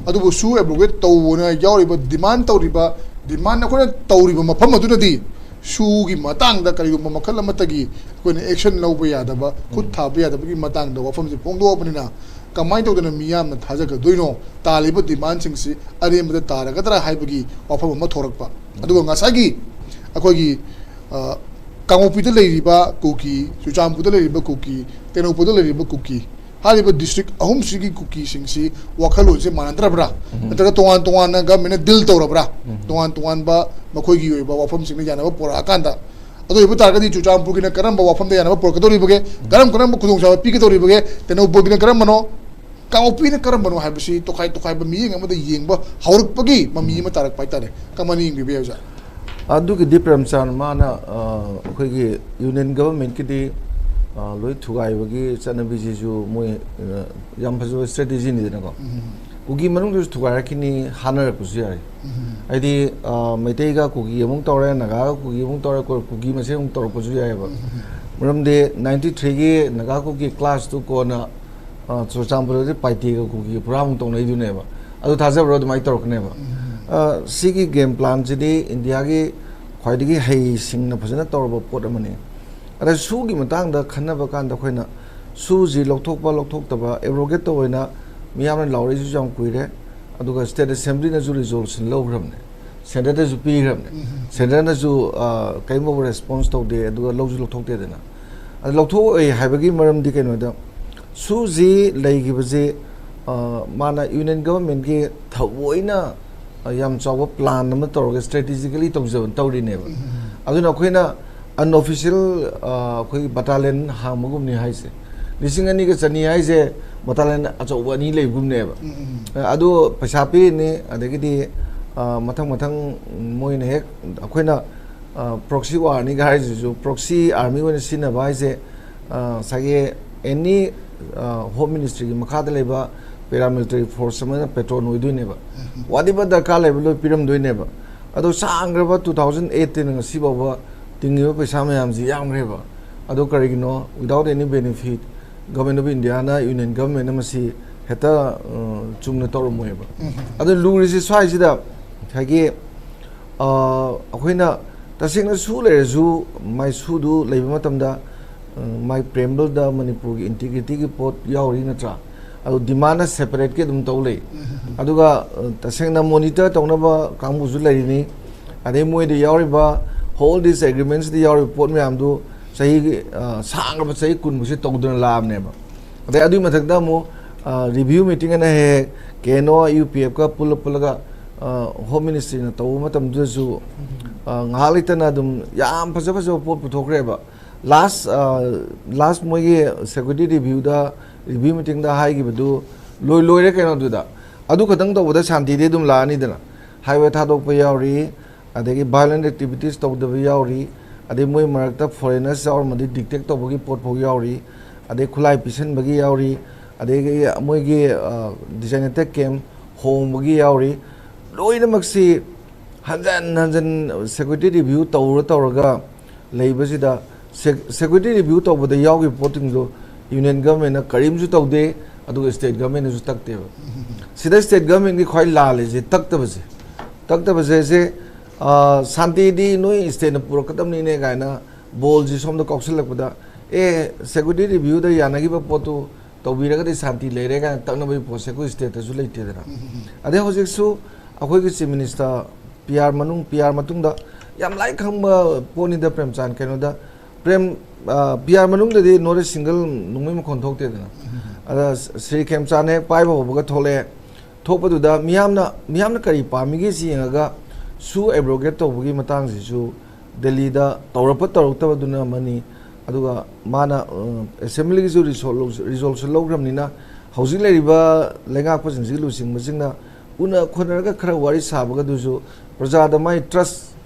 A: adu bu su abrogate to na yauri ba demand to riba demand na khona to riba mafam adu di ꯁꯨꯒꯤ ꯃꯇꯥꯡꯗ ꯀꯔꯤꯒꯨꯝꯕ ꯃꯈꯜ ꯑꯃꯠꯇꯒꯤ ꯑꯩꯈꯣꯏꯅ action ꯂꯧꯕ ꯌꯥꯗꯕ ꯈꯨꯠ ꯊꯥꯕ ꯌꯥꯗꯕꯒꯤ ꯃꯇꯥꯡꯗ ꯋꯥꯐꯝꯁꯤ ꯐꯣꯡꯗꯣꯛꯑꯕꯅꯤꯅ ꯀꯃꯥꯏꯅ ꯇꯧꯗꯅ ꯃꯤꯌꯥꯝꯅ ꯊꯥꯖꯒꯗꯣꯏꯅꯣ ꯇꯥꯜꯂꯤꯕ ꯗꯤꯃꯥꯟꯁꯤꯡꯁꯤ ꯑꯔꯦꯝꯕꯗ ꯇꯥꯔꯒꯗ꯭ꯔꯥ ꯍꯥꯏꯕꯒꯤ ꯋꯥꯐꯝ ꯑꯃ ꯊꯣꯔꯛꯄ ꯑꯗꯨꯒ ꯉꯁꯥꯏꯒꯤ ꯑꯩꯈꯣꯏꯒꯤ ꯀꯥꯡꯄꯣꯛꯄꯤꯗ ꯂꯩꯔꯤꯕ ꯀꯨꯀꯤ ꯆꯨꯔꯆꯥꯟꯄꯨꯔꯗ ꯂꯩꯔꯤꯕ ꯀꯨꯀꯤ ꯇꯦꯡꯅꯧꯄꯜꯗ ꯂꯩꯔꯤꯕ ꯀꯨꯀꯤ ꯍꯥꯏꯔꯤꯕ ꯗꯤꯁꯇ꯭ꯔꯤꯛ ꯑꯍꯨꯝꯁꯤꯒꯤ ꯀꯨꯀꯤꯁꯤꯡꯁꯤ ꯋꯥꯈꯜꯂꯣꯟꯁꯦ ꯃꯥꯟꯅꯗ꯭ꯔꯕ꯭ꯔꯥ ꯅꯠꯇ꯭ꯔꯒ ꯇꯣꯉꯥꯟ ꯇꯣꯉꯥꯟꯅ ꯒꯃꯦꯟꯅ ꯗꯤꯜ ꯇꯧꯔꯕ꯭ꯔꯥ ꯇꯣꯉꯥꯟ ꯇꯣꯉꯥꯟꯕ ꯃꯈꯣꯏꯒꯤ ꯑꯣꯏꯕ ꯋꯥꯐꯝꯁꯤꯡꯅ ꯌꯥꯅꯕ ꯄꯨꯔꯛꯑꯀꯥꯟꯗ ꯑꯗꯨ ꯑꯣꯏꯕ ꯇꯥꯔꯒꯗꯤ ꯆꯨꯔꯆꯥꯟꯄꯨꯔꯒꯤꯅ ꯀꯔꯝꯕ ꯋꯥꯐꯝꯗ ꯌꯥꯅꯕ ꯄꯨꯔꯛꯀꯗꯧꯔꯤꯕꯒꯦ ꯀꯔꯝꯕ ꯈꯨꯗꯣꯡꯆꯥꯕ ꯄꯤꯒꯗꯧꯔꯤꯕꯒꯦ ꯇꯦꯡꯅꯧꯄꯜꯒꯤꯅ ꯀꯔꯝꯕꯅꯣ ꯀꯥꯡꯄꯣꯛꯄꯤꯅ ꯀꯔꯝꯕꯅꯣ ꯍꯥꯏꯕꯁꯤ ꯇꯣꯈꯥꯏ ꯇꯣꯈꯥꯏꯕ ꯃꯤꯠꯌꯦꯡ ꯑꯃꯗ ꯌꯦꯡꯕ ꯍꯧꯔꯛꯄꯒꯤ ꯃꯃꯤ ꯑꯃ ꯇꯥꯔꯛꯄ ꯍꯥꯏꯇꯥꯔꯦ ꯀꯃꯥꯏꯅ ꯌꯦꯡꯕꯤꯕ ꯌꯥꯏ ꯑꯣꯖꯥ
B: ꯑꯗꯨꯒꯤꯗꯤ ꯄ꯭ꯔꯦꯝꯆꯥꯟ ꯃꯥꯅ ꯑꯩꯈꯣꯏꯒꯤ ꯌꯨꯅꯤꯌꯟ ꯒꯚꯔꯟꯃꯦꯟꯠꯀꯤꯗꯤ ꯂꯣꯏ ꯊꯨꯒꯥꯏꯕꯒꯤ ꯆꯠꯅꯕꯤꯁꯤꯁꯨ ꯃꯣꯏ ꯌꯥꯝ ꯐꯖꯕ ꯁ꯭ꯇ꯭ꯔꯦꯇꯦꯖꯤꯅꯤꯗꯅꯀꯣ ꯀꯨꯀꯤ ꯃꯅꯨꯡꯗꯁꯨ ꯊꯨꯒꯥꯏꯔꯛꯈꯤꯅꯤ ꯍꯥꯟꯅꯔꯛꯄꯁꯨ ꯌꯥꯏ ꯍꯥꯏꯗꯤ ꯃꯩꯇꯩꯒ ꯀꯨꯀꯤ ꯑꯃꯨꯛ ꯇꯧꯔꯦ ꯅꯥꯒꯥꯒ ꯀꯨꯀꯤ ꯑꯃꯨꯛ ꯇꯧꯔꯦ ꯀꯨꯀꯤ ꯃꯁꯦꯟ ꯑꯃꯨꯛ ꯇꯧꯔꯛꯄꯁꯨ ꯌꯥꯏꯑꯕ ꯃꯔꯝꯗꯤ 93ꯒꯤ ꯅꯥꯒꯥ ꯀꯨꯀꯤ ꯀ꯭ꯂꯥꯁꯇꯨ ꯀꯣꯟꯅ ꯆꯨꯔꯆꯥꯟꯄꯨꯔꯗꯗꯤ ꯄꯥꯏꯇꯦꯒ ꯀꯨꯀꯤꯒ ꯄꯨꯔꯥ ꯑꯃꯨꯛ ꯇꯧꯅꯩꯗꯨꯅꯦꯕ ꯑꯗꯨ ꯊꯥꯖꯕ꯭ꯔꯣ ꯑꯗꯨꯃꯥꯏꯅ ꯇꯧꯔꯛꯀꯅꯦꯕ ꯁꯤꯒꯤ ꯒꯦꯝ ꯄ꯭ꯂꯥꯟꯁꯤꯗꯤ ꯏꯟꯗꯤꯌꯥꯒꯤ ꯈ꯭ꯋꯥꯏꯗꯒꯤ ꯍꯩꯁꯤꯡꯅ ꯐꯖꯅ ꯇꯧꯔꯕ ꯄꯣꯠ ꯑꯃꯅꯤ ꯑꯗ ꯁꯨꯒꯤ ꯃꯇꯥꯡꯗ ꯈꯟꯅꯕ ꯀꯥꯟꯗ ꯑꯩꯈꯣꯏꯅ ꯁꯨꯁꯤ ꯂꯧꯊꯣꯛꯄ ꯂꯧꯊꯣꯛꯇꯕ ꯑꯦꯕ꯭ꯔꯣꯒꯦꯠ ꯇꯧꯑꯣꯏꯅ ꯃꯤꯌꯥꯝꯅ ꯂꯥꯎꯔꯛꯏꯁꯤꯁꯨ ꯌꯥꯝ ꯀꯨꯏꯔꯦ ꯑꯗꯨꯒ ꯁ꯭ꯇꯦꯠ ꯑꯦꯁꯦꯝꯕ꯭ꯂꯤꯅꯁꯨ ꯔꯤꯖꯣꯜꯁꯟ ꯂꯧꯈ꯭ꯔꯕꯅꯦ ꯁꯦꯟꯇꯔꯗꯁꯨ ꯄꯤꯈ꯭ꯔꯕꯅꯦ ꯁꯦꯟꯇꯔꯅꯁꯨ ꯀꯔꯤꯒꯨꯝꯕ ꯔꯦꯁꯄꯣꯟꯁ ꯇꯧꯗꯦ ꯑꯗꯨꯒ ꯂꯧꯁꯨ ꯂꯧꯊꯣꯛꯇꯦꯗꯅ ꯑꯗ ꯂꯧꯊꯣꯛꯑꯣꯏ ꯍꯥꯏꯕꯒꯤ ꯃꯔꯝꯗꯤ ꯀꯩꯅꯣꯗ ꯁꯨꯁꯤ ꯂꯩꯈꯤꯕꯁꯤ ꯃꯥꯅ ꯌꯨꯅꯤꯌꯟ ꯒꯚꯔꯟꯃꯦꯟꯠꯀꯤ ꯊꯑꯣꯏꯅ ꯌꯥꯝ ꯆꯥꯎꯕ ꯄ꯭ꯂꯥꯟ ꯑꯃ ꯇꯧꯔꯒ ꯁ꯭ꯇ꯭ꯔꯦꯇꯦꯖꯤꯀꯦꯂꯤ ꯇꯧꯔꯤꯅꯦꯕ ꯑꯗꯨꯅ ꯑꯩꯈꯣꯏꯅ ꯑꯟꯑꯣꯐꯤꯁꯤꯌꯦꯜ ꯑꯩꯈꯣꯏꯒꯤ ꯕꯇꯥꯂꯤꯌꯟ ꯍꯥꯡꯕꯒꯨꯝꯅꯤ ꯍꯥꯏꯁꯦ 2,200 ꯍꯥꯏꯁే ꯕꯇꯥꯂꯤꯌꯟ ꯑꯆꯧꯕ 2 ꯂꯩꯕꯒꯨꯝꯅꯦꯕ ꯑꯗꯨ ꯄꯩꯁꯥ ꯄꯤꯔꯤꯅꯤ ꯑꯗꯒꯤꯗꯤ ꯃꯊꯪ ꯃꯣꯏꯅ ꯍꯦꯛ ꯑꯩꯈꯣꯏꯅ ꯄ꯭ꯔꯣꯛꯁꯤ ꯋꯥꯔꯅꯤꯒ ꯍꯥꯏꯔꯤꯁꯤꯁꯨ ꯄ꯭ꯔꯣꯛꯁꯤ ꯑꯥꯔꯃꯤ ꯑꯣꯏꯅ ꯁꯤꯖꯤꯟꯅꯕ ꯍꯥꯏꯁꯦ ꯉꯁꯥꯏꯒꯤ ꯑꯦꯅꯤ ꯍꯣꯝ ꯃꯤꯅꯤꯁꯇ꯭ꯔꯤꯒꯤ ꯃꯈꯥꯗ ꯂꯩꯕ ꯄꯦꯔꯥꯃꯤꯂꯤꯇꯔꯤ ꯐꯣꯔꯁ ꯑꯃꯅ ꯄꯦꯇ꯭ꯔꯣꯜ ꯑꯣꯏꯗꯣꯏꯅꯦꯕ ꯋꯥꯠꯂꯤꯕ ꯗꯔꯀꯥꯔ ꯂꯩꯕ ꯂꯣꯏ ꯄꯤꯔꯝꯗꯣꯏꯅꯦꯕ ꯑꯗꯣ ꯁꯥꯡꯈ꯭ꯔꯕ 2008ꯇꯩꯅ ꯉꯁꯤ ꯐꯥꯎꯕ ꯇꯤꯡꯉꯤꯕ ꯄꯩꯁꯥ ꯃꯌꯥꯝꯁꯤ ꯌꯥꯝꯈ꯭ꯔꯦꯕ ꯑꯗꯣ ꯀꯔꯤꯒꯤꯅꯣ without any benefit government of Indian union ꯒꯚꯔꯟꯃꯦꯟꯠꯅ ꯃꯁꯤ ꯍꯦꯛꯇ ꯆꯨꯝꯅ ꯇꯧꯔꯝꯃꯣꯏꯕ ꯑꯗꯣ ꯂꯨꯔꯤꯁꯤ ꯁ꯭ꯋꯥꯏꯁꯤꯗ ꯉꯁꯥꯏꯒꯤ ꯑꯩꯈꯣꯏꯅ ꯇꯁꯦꯡꯅ ꯁꯨ ꯂꯩꯔꯁꯨ ꯃꯥꯏ ꯁꯨꯗꯨ ꯂꯩꯕ ꯃꯇꯝꯗ ꯃꯥꯏ ꯄ꯭ꯔꯦꯝꯕꯜꯗ ꯃꯅꯤꯄꯨꯔꯒꯤ ꯏꯟꯇꯤꯒ꯭ꯔꯤꯇꯤꯒꯤ ꯄꯣꯠ ꯌꯥꯎꯔꯤ ꯅꯠꯇ꯭ꯔꯥ ꯑꯗꯨ ꯗꯤꯃꯥꯟꯅ ꯁꯦꯄꯔꯦꯠꯀꯤ ꯑꯗꯨꯝ ꯇꯧ ꯂꯩ ꯑꯗꯨꯒ ꯇꯁꯦꯡꯅ ꯃꯣꯅꯤꯇꯔ ꯇꯧꯅꯕ ꯀꯥꯡꯕꯨꯁꯨ ꯂꯩꯔꯤꯅꯤ ꯑꯗꯩ ꯃꯣꯏꯗ ꯌꯥꯎꯔꯤꯕ ꯍꯣꯜ ꯗꯤꯁ ꯑꯦꯒ꯭ꯔꯤꯃꯦꯟꯠꯁꯤꯗ ꯌꯥꯎꯔꯤꯕ ꯄꯣꯠ ꯃꯌꯥꯝꯗꯨ ꯆꯍꯤ ꯁꯥꯡꯈ꯭ꯔꯕ ꯆꯍꯤ 10ꯃꯨꯛꯁꯦ ꯇꯧꯗꯨꯅ ꯂꯥꯛꯑꯕꯅꯦꯕ ꯑꯗꯩ ꯑꯗꯨꯒꯤ ꯃꯊꯛꯇ ꯑꯃꯨꯛ ꯔꯤꯚ꯭ꯌꯨ ꯃꯤꯇꯤꯡ ꯑꯅ ꯍꯦꯛ ꯀꯦꯅꯣ UPFꯀ ꯄꯨꯜꯂꯒ ꯍꯣꯝ ꯃꯤꯅꯤꯁꯇ꯭ꯔꯤꯅ ꯇꯧꯕ ꯃꯇꯝꯗꯨꯗꯁꯨ ꯉꯥꯏꯍꯥꯛ ꯂꯩꯇꯅ ꯑꯗꯨꯝ ꯌꯥꯝ ꯐꯖꯕ ꯄꯣꯠ ꯄꯨꯊꯣꯛꯈ꯭ꯔꯦꯕ ꯂꯥꯁ ꯃꯣꯏꯒꯤ ꯁꯦꯀ꯭ꯌꯨꯔꯤꯇꯤ ꯔꯤꯚ꯭ꯌꯨ ꯃꯤꯇꯤꯡꯗ ꯍꯥꯏꯈꯤꯕꯗꯨ ꯂꯣꯏꯔꯦ ꯀꯩꯅꯣꯗꯨꯗ ꯑꯗꯨ ꯈꯛꯇꯪ ꯇꯧꯕꯗ ꯁꯥꯟꯇꯤꯗꯤ ꯑꯗꯨꯝ ꯂꯥꯛꯑꯅꯤꯗꯅ हाईवे थादोꯛꯄ यावरी अदगी वायलेंट एक्टिविटीज तौदब यावरी अदे मोय मरक्ता फॉरेनर्स यावरमदि डिटेक्ट तौबगी पोट फो यावरी अदे खुलाई पिसनबगी यावरी अदगी मोयगी डिजाइनेटेड कैम होमबगी यावरी लोइनमक्सी हंजन सिक्योरिटी रिव्यू तौरगा लेबसिदा सिक्योरिटी रिव्यू तौबदा यावगी पोटिंगजो यूनियन गवर्नमेंट करीमजु तौदे अदुग स्टेट गवर्नमेंट जु तकतेबा सिदा स्टेट गवर्नमेंट की ख्वाई लालेजे तकतबसे से शांति दी नोई स्टेट न पुरकतमनी ने गायना बोल जी सोम द कौशलकपदा ए सिक्योरिटी रिव्यू द यानगिबा पोतु तौबिरगदि शांति लेरेगा तकनबि पोसे को स्टेट जु लेतेदरा अदे होजिकसु अखोई की चीफ मिनिस्टर पीआर मनुंग दा याम लाइक खंबा पोनी द प्रेमचांद केनोदा प्रेम पीआर मनुंग दि नोरे सिंगल नुंगै मखोन थोकतेदना अदा श्री खेमचाने पाइबा होबगा थोले थोपदुदा मियामना करी पामिगे सिंगगा सु एब्रोगेट तौबगी मतंग सिसु दिल्ली दा तौरक्तबदुना मनी अदुगा माना असेंबली गिसु रिजोल्यूशन लौग्रमनिना हौजिक लेरिबा लेगाकप जिंजि लुसिंग मजिंगना उना खोनरगा खरा वारी साबगा दुजु प्रजादा माय ट्रस्ट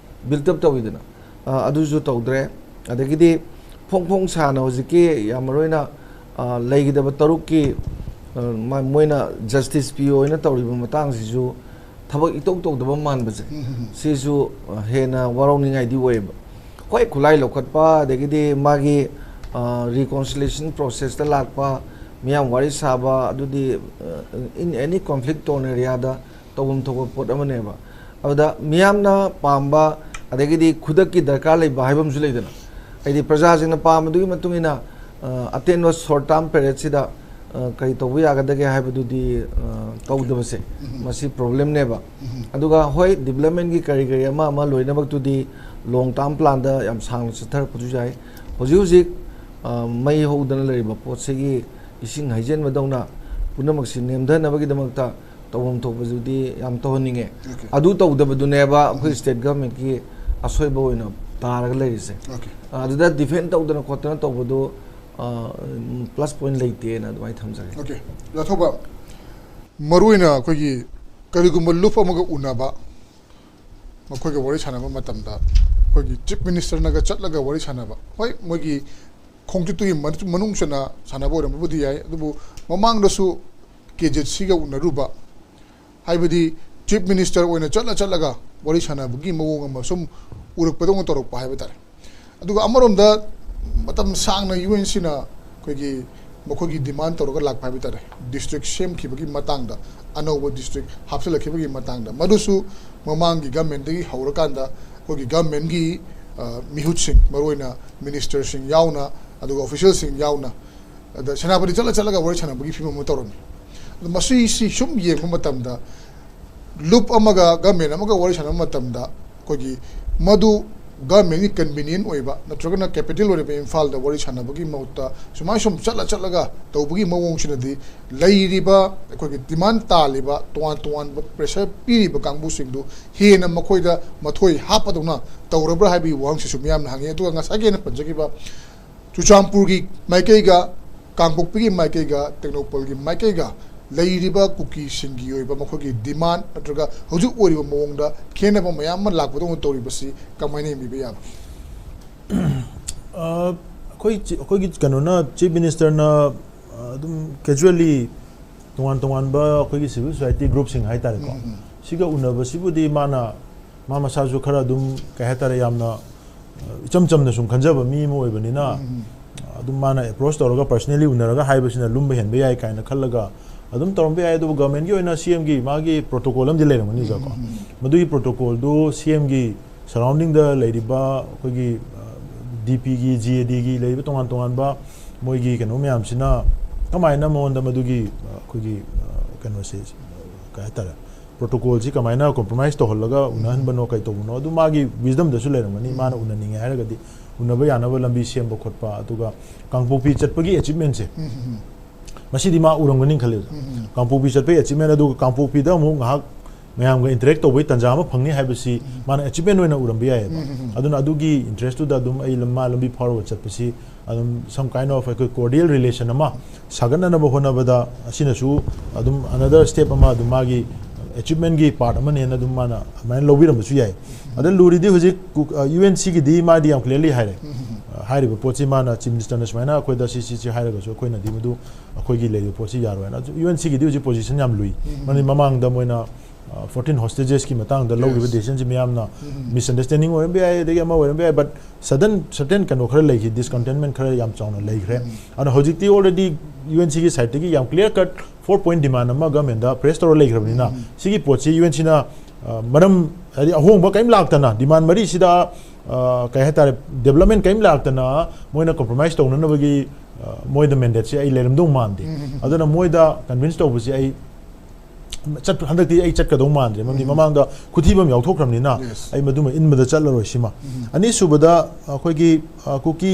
B: बिल्ट अप तौइदना अदुजु तौद्रे अदगिदि फोंग साना हौजिके यामरोइना लेगिदबा तरुक्की मोइना जस्टिस पिओ इना तौरिबा मतंग सिसु थबक इतौक तौदबा मानबसे सिसु हेना वारौनिंगाइदि ओइबा होय खुलाई लौखटपा अदगिदि मागी रिकॉन्सिलिएशन प्रोसेस ता लाकपा मियाम वारी साबा अदुदि in any conflict zone area दा तौबम थोक पोट अमनेबा अबदा मियामना पाम्बा अदगी खुद की दरकार ले बाहबम से लेदना अदी प्रजा सिंह पामदुगी मतुंगिना अटेन शॉर्ट टर्म पीरियड सिदा कई तौबु यागदगे हाइबदुदी तौदबसे मसी प्रॉब्लम नेबा अदुगा होय डेवलपमेंट की करी करी अमा अमा लोइनबक्तुदी लॉन्ग टर्म प्लान दा याम सांग चथरपदु जाय होजि होजि मई होदना लेरिबा पोतसेगी इसिंग हाइजेन मदौना पुनमक्सि नेमधनबगी दमक्ता तौम थोबजुदी याम तोहनिंगे अदु तौदबदुनेबा अखोय स्टेट गवर्नमेंट की असोयबो ओइना तारग लेरिसे अदुदा डिफेंड तौदना खोतना तौबदु प्लस पॉइंट लेते ना दुआई थमजागे
A: ओके लाथोबा मरुइना अखोगी करिगुम लुप अमग उनाबा मखोगे वरी छानाबा मतमदा अखोगी चीफ मिनिस्टर नगा चटलगा वरी छानाबा होय मोगी खोंगचितुई मनुंगसना छानाबा ओरमबुदी याय अदुबु ममांगदसु केजेसीगा उनरुबा हाइबदी चीफ मिनिस्टर ओइना चटलगा वरी छानाबगी मवोंग अमा सुम उरकपदोंग तोरकपा हाइबा तारे अदुगा अमरोमदा मतम सांगना यूएनसीना कोई मखोगी डिमांड तौर लाख पाइब तारे डिस्ट्रिक्ट सेम की मतंग अनौब डिस्ट्रिक्ट हापसलखी मतंग मधुसु ममांग की गवर्नमेंट की हौरकांदा कोई गवर्नमेंट की मिहुत्सिंग मरोइना मिनिस्टर सिंग याउना अदुगा ऑफिशियल सिंग याउना अद सेनापति चल चलगा वरी छनाबगी फिल्म तौरमी मसी सी सुम येंग मतमदा लूप अमगा गवर्नमेंट अमगा वरी छना मतमदा कोई मधु गवर्नमेंट की कन्वीनियंट होइबा नत्रगना कैपिटल ओइबा इम्फाल दा वरी छनाबगी मौता सुमाय सुम चलगा तौबगी मवोंगसिनदी लैरिबा अखोगी डिमांड तालिबा तोवान तोवान प्रेशर पीरिबा कांगबु सिंगदु हेना मखोइदा मथोइ हापदुना तौरब्रा हाबी वांगसिसु मियाम हांगे तो ngसागेना पंजगिबा चुचामपुर की माइकेगा कांगपोकपी की माइकेगा टेक्नोपोल की माइकेगा लैरिबा कुकी सिंगी ओइबा मखोगी डिमांड नत्रगा हजु ओरिबा मवोंगदा खेनबा मयाम लाकपदो तौरिबसी कमाइने मिबे याब
C: अखोई कनोना चीफ मिनिस्टर ना अदुम कैजुअली तोवान तोवान बा अखोई सिविल सोसाइटी ग्रुप सिंग हाइ तारे को सिगा उनबसिबुदी माना मा मसाजु खरा दुम कह तारे यामना इचम चमना सुम खंजब मी मो ओइबनिना अदुम माना अप्रोच तौरगा पर्सनली उनरगा हाइबसिना लुम्बे हेनबे याय काइना खल्लगा अदुम तौरबे याय दु गवर्नमेंट की ओइना सीएम की मागी प्रोटोकॉल हम दिले रमनी जाको मदुई प्रोटोकॉल दो सीएम की सराउंडिंग द लेरिबा अखोगी डीपी की जीएडी की लेरिबा तोंगान तोंगान बा मोइगी कनो म्यामसिना कमाइना मोंदा मदुगी अखोगी कनो से कहतारा प्रोटोकॉल जी कमाइना कॉम्प्रोमाइज तो हल्लगा उनहन बनो कई तो बनो अदु मागी विजडम दसु लेरमनी माना उननिंगे हारगदी उनबा यानबा लंबी सेमबो खोटपा अदुगा कांगपोपी चटपगी अचीवमेंट से मसीदी मा उरंगनी खले कांगपोपी चटपे अचीवमेंट अदु कांगपोपी दा मु ngahak मैम इंटरेक्ट तब तंजा फंगनी है मान अचीवमेंट उरंबी है अदुगी इंटरेस्ट लम्मा लंबी फॉरवर्ड चटपसी some kind of cordial relation सागनब होनाबदा अनदर स्टेप मागी अचीवमेंट की पार्ट माना मैं लौबीरमसु याय अद लूरीदी हुजिक यूएनसी की दी मादी याम क्लियरली हाइरे पोची माना चीफ मिनिस्टर ने सुमाइना अखोइदा सी हाइरगसु अखोइना दी मदु अखोइगी लेरि पोची यारोयना यूएनसी की दी हुजिक पोजीशन याम लुई माने ममांग दा मोइना 14 hostages की मतंग द लौगिबा डिसीजन जी मियामना मिसअंडरस्टैंडिंग ओरम बे आय देगे मा ओरम बे बट सर्टेन कनो खरे लेखि डिसकंटेंटमेंट खरे याम चाउना लेखरे अन होजिकती ऑलरेडी यूएनसी की साइड की याम क्लियर कट 4 point डिमांड अमा गवर्नमेंट दा प्रेस तोर लेखरबनिना सिगी पोची यूएनसी ना मरम हदि अहोंबा कइम लाक्तना डिमांड मरी सिदा कहे तारे डेवलपमेंट कइम लाक्तना मोइना कॉम्प्रोमाइज तौननबगी मोइदा मैंडेट से आई लेरमदों मानदे अदना मोइदा कन्विंस तौबसी आई चट हंदक्ति आई चटकदौ मानद्रे ममदि ममांगदा खुथीबम यावथोख्रमनिना आई मदुम इनबदा चटलरोय सिमा अनि सुबदा अखोइगी कुकी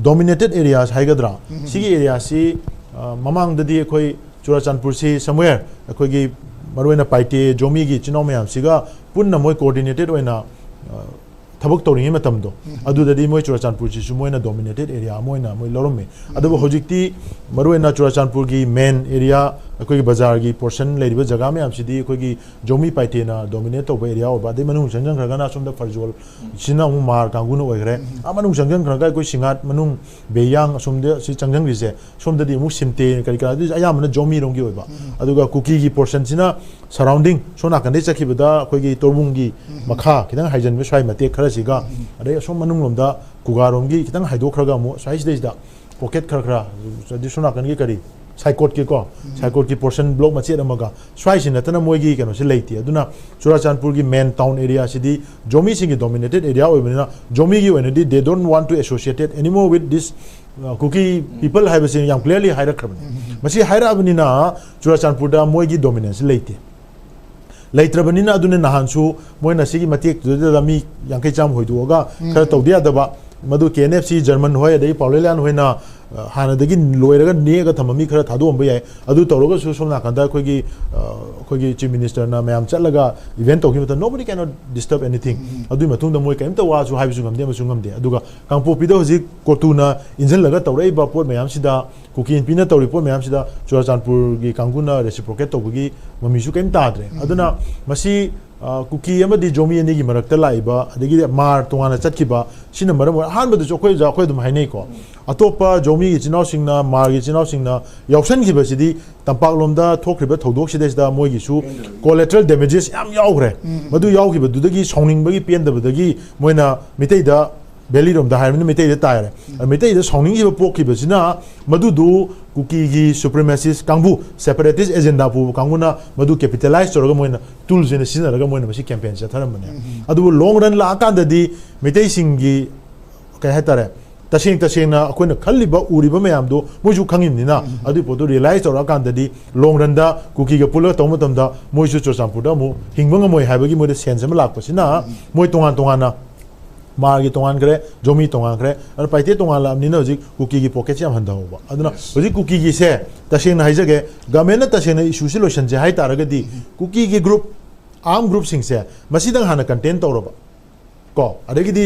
C: डोमिनेटेड एरियाज हाइगद्रा सिगी एरिया सी ममांगददि अखोइ चुराचानपुर सी समवेयर अखोइगी मरोइना पाइटे जोमी की चिनाव मयाम सिगा पुन्ना मोइ कोऑर्डिनेटेड ओइना थबक तौरिङै मतमदो अदुददि मोइ चुराचानपुर सिसु मोइना डोमिनेटेड एरिया मोइना मोइ लौरमे अदुबो होजिकती मरोइना चुराचानपुर की मेन एरिया अखोइगी बाजार की पोर्शन लेरिबा जगह मयाम सिदि अखोइगी जोमी पाइटेना डोमिनेट तौबा एरिया ओबा दे मनुङ संजन खरगना सोमदा फरजोल सिना उ मार कांगुनो ओइग्रे आ मनुङ संजन खरगा कोइ सिंगात मनुङ बेयांग सोमदे सि चंजन रिसे सोमददि मु सिमते करि करा दि आयामना जोमी रोंगी ओइबा अदुगा कुकी की पोर्शन सिना सराउंडिंग सोना कंदे चखिबदा अखोइगी तोरबुंगी मखा खिदंग हाइजन बे स्वाइ मते खरा सिगा अरे सोम मनुङ लोमदा कुगारोंगी खिदंग हाइदोखरगा मु स्वाइ सिदैदा पॉकेट खरखरा सोना कंदि करि साइकोट की को साइकोट की पोर्शन ब्लॉक मचे अमगा स्वाइसिन नतना मोइगी केनो से लेती अदुना चुराचांदपुर की मेन टाउन एरिया सिदी जोमी सिंगी डोमिनेटेड एरिया ओइबनिना जोमी की ओइनदी they don't want to associated anymore with this Kuki people हाइबसिन याम क्लियरली हाइरखरबनी मसी हाइराबनिना चुराचांदपुर दा मोइगी डोमिनेंस लेती लेत्रबनिना अदुने नहानसु मोइना सिगी मतेक दुदा मी यांकै चाम होइदुगा खर तौदिया दबा मधु केएनएफसी जर्मन होय दे पाउलेलान होइना हानदगी लोयरगा नेगा थममी खरा थादोंबा याय अदु तौरगा सु सोम नाकंदा खोगी चीफ मिनिस्टर ना मैम चलगा इवेंट तौखि मत nobody can not disturb anything अदु मतुंग द मोय कैमता वासु हाइबसु गमदे मसु गमदे अदुगा कांपोपिदा हजि कोटुना इंजन लगा तौरई बा पोट मैम सिदा कुकी पिना तौरि पोट मैम सिदा चुराचांदपुर की कांगुना रेसिप्रोकेट तौबगी ममीसु कैम ताद्रे अदुना मसी कुकी अमदी जोमी अनि की मरक्ता लाइबा अदगी मार तोंगाना चटकिबा सिना मरम हानबद जोखोय जाखोय दम हाइनै को अतोपा जोमी की चिनाव सिंगना मार की चिनाव सिंगना यावसन खिबा सिदी तंपाक लोमदा थोखरिबा थौदोक सिदेसदा मोयगिसु कोलेटरल डैमेजेस याम यावग्रे मदु यावखिबा दुदगी सौनिंगबगी पेंदबदगी मोयना मितैदा बेली रोम दा हाइरमनि मितैदा तायरे मितैदा सौनिंगिबा पोखिबसिना मदुदु कुकी की सुप्रीमेसिस्ट कांगबु सेपरेटिस्ट एजेंडा पु कांगुना मदु कैपिटलाइज तोरगा मोयना टूल्स इन सिनरगा मोयना मसी कैंपेन चथरमने अदु लॉन्ग रन ला कांददी मितै सिंगी कय हतारे तसेंग ना अखोइना खल्लिबा उरिबा मयामदो मोइजु खंगिमनिना अदु पोतो रियलाइज तोरा कांददी लॉन्ग रन दा कुकी ga पुल तौमतमदा मोइजु चोसांपुदा मु हिंगबंग मोइ हाइबगी मोइ सेंस अमा लाकपसिना मोइ तोंगान तोंगाना मार्गी तोंगान करे जोमी तोंगान करे और पाइते तोंगान लामनिना हजि कुकी की पॉकेट से हंदा होबा अदुना हजि कुकी की से तसेंग हाइजगे गवर्नमेंट तसेंग इशू से लोशन जे हाइ तारगदी कुकी की ग्रुप आर्म ग्रुप सिंग से मसीदंग हाना कंटेंट तौरबा को अदगिदी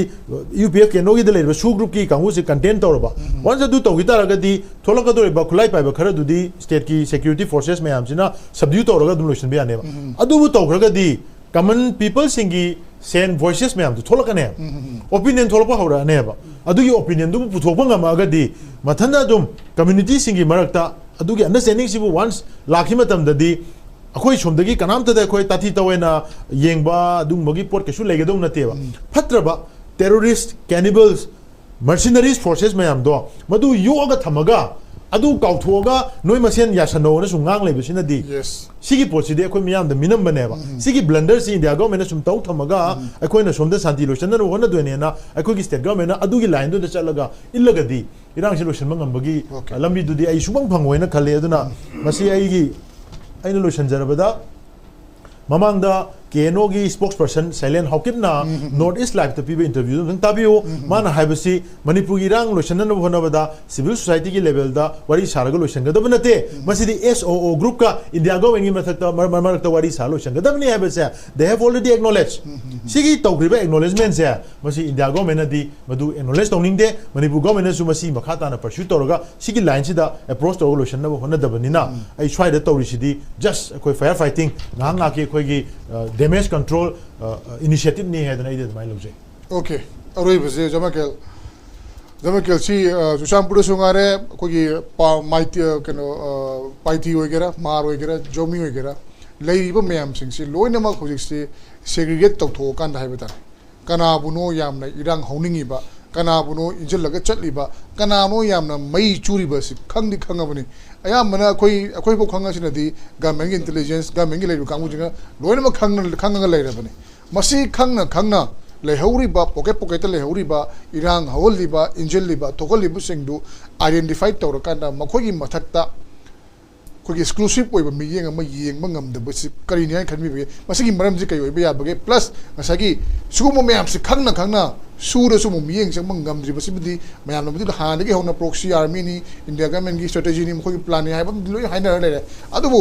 C: यूपीएफ के नोगी दले सु ग्रुप की कांगु से कंटेंट तौरबा वंस अदु तौगी तारगदी थोलकदोरेबा खुलाई पाइबा खरदुदी स्टेट की सिक्योरिटी फोर्सेस में आमसिना सबड्यू तौरगा दुम लोशन बेयानेबा अदुबु तौखरगदी कॉमन पीपल सिंगी सेन वॉइसेस में आम थोलकने ओपिनियन थोलपा हौरानेबा अदुगी ओपिनियन दुबु पुथोकबा ngamaगदी मथनदा दुम कम्युनिटी सिंगी मरक्ता अदुगी अंडरस्टैंडिंग सिबु वंस लाखि मतमददी अखोई सोमदगी कनामतदा अखोई ताथि तवेना येंगबा दुंगबगी पोट केसु लेगदों नतेबा फत्रबा टेररिस्ट कैनिबल्स मर्सिनरीज फोर्सेस में आम दो मदु योगा थमगा अदु काउथोगा नोय मसेन यासनोना सुंगांग लेबसिनदी सिगी पोसिदे अखोई मियाम द मिनम बनेबा सिगी ब्लंडर सि इंडिया गवर्नमेंट सुम तौ थमगा अखोइना सोमदा शांति लोचन न होना दोनेना अखोई स्टेट गवर्नमेंट अदुगी लाइन दो चलगा इल्लगदी इरांग सि लोचन मंगमबगी लंबी दुदी आई सुबंग फंगोइना खले अदुना मसी आईगी आइना लोचन जरबदा ममांगदा केनो की स्पोक्स पर्सन साइलेंट हाउकिप ना नॉर्थ ईस्ट लाइव तपीब इंटरव्यू दं ताबियो माना हाइबसी मणिपुर की रांग लोशन न होनबदा सिविल सोसाइटी की लेवल दा वरी सारग लोशन गदब नते मसिदी एसओओ ग्रुप का इंडिया गवर्नमेंट की मथकता मरमरकता वरी सा लोशन गदब नि हाइबसे दे हैव ऑलरेडी एक्नॉलेज सिगी तौग्रिबा एक्नॉलेजमेंट से मसि इंडिया गवर्नमेंट दी मदु एक्नॉलेज तौनिंग दे मणिपुर गवर्नमेंट सु मसि मखाता ना परस्यू तौरगा सिगी लाइन सिदा अप्रोच तौर लोशन न होनदबनिना आई स्वाइदा तौरिसिदी जस्ट कोई फायर फाइटिंग नांग नाके कोई damage control initiative ni hai dana ide mai lojai
A: okay aroi base jamakel si sushampur sungare kogi maiti kano paiti hoigera mar hoigera jomi hoigera leiba mayam sing si loina ma khojik si segregate tawtho kan hai bata kana buno yamna irang hauningi ba kana buno injil laga chatli ba kana no yamna mai churi ba si khangdi khangabani ayamana akoi bo khanga sinadi government intelligence government gi leiru kangu jinga loina ma khanga leirabani masi khangna lehauri ba pocket lehauri ba irang hawli ba injil li ba tokoli bu singdu identify tawra kana makhogi mathakta कोई exclusive ओइबा मियेंग अमा येंगबा ngamdaba si kari ni khanmi be masigi maram ji kayo be ya bage plus masagi sumo mayam si khangna sura sumo miyeng sang ngamdri basi budi mayam budi han dagi hona proxy army ni india government gi strategy ni khoi plan ni ha bam loi haina le adubu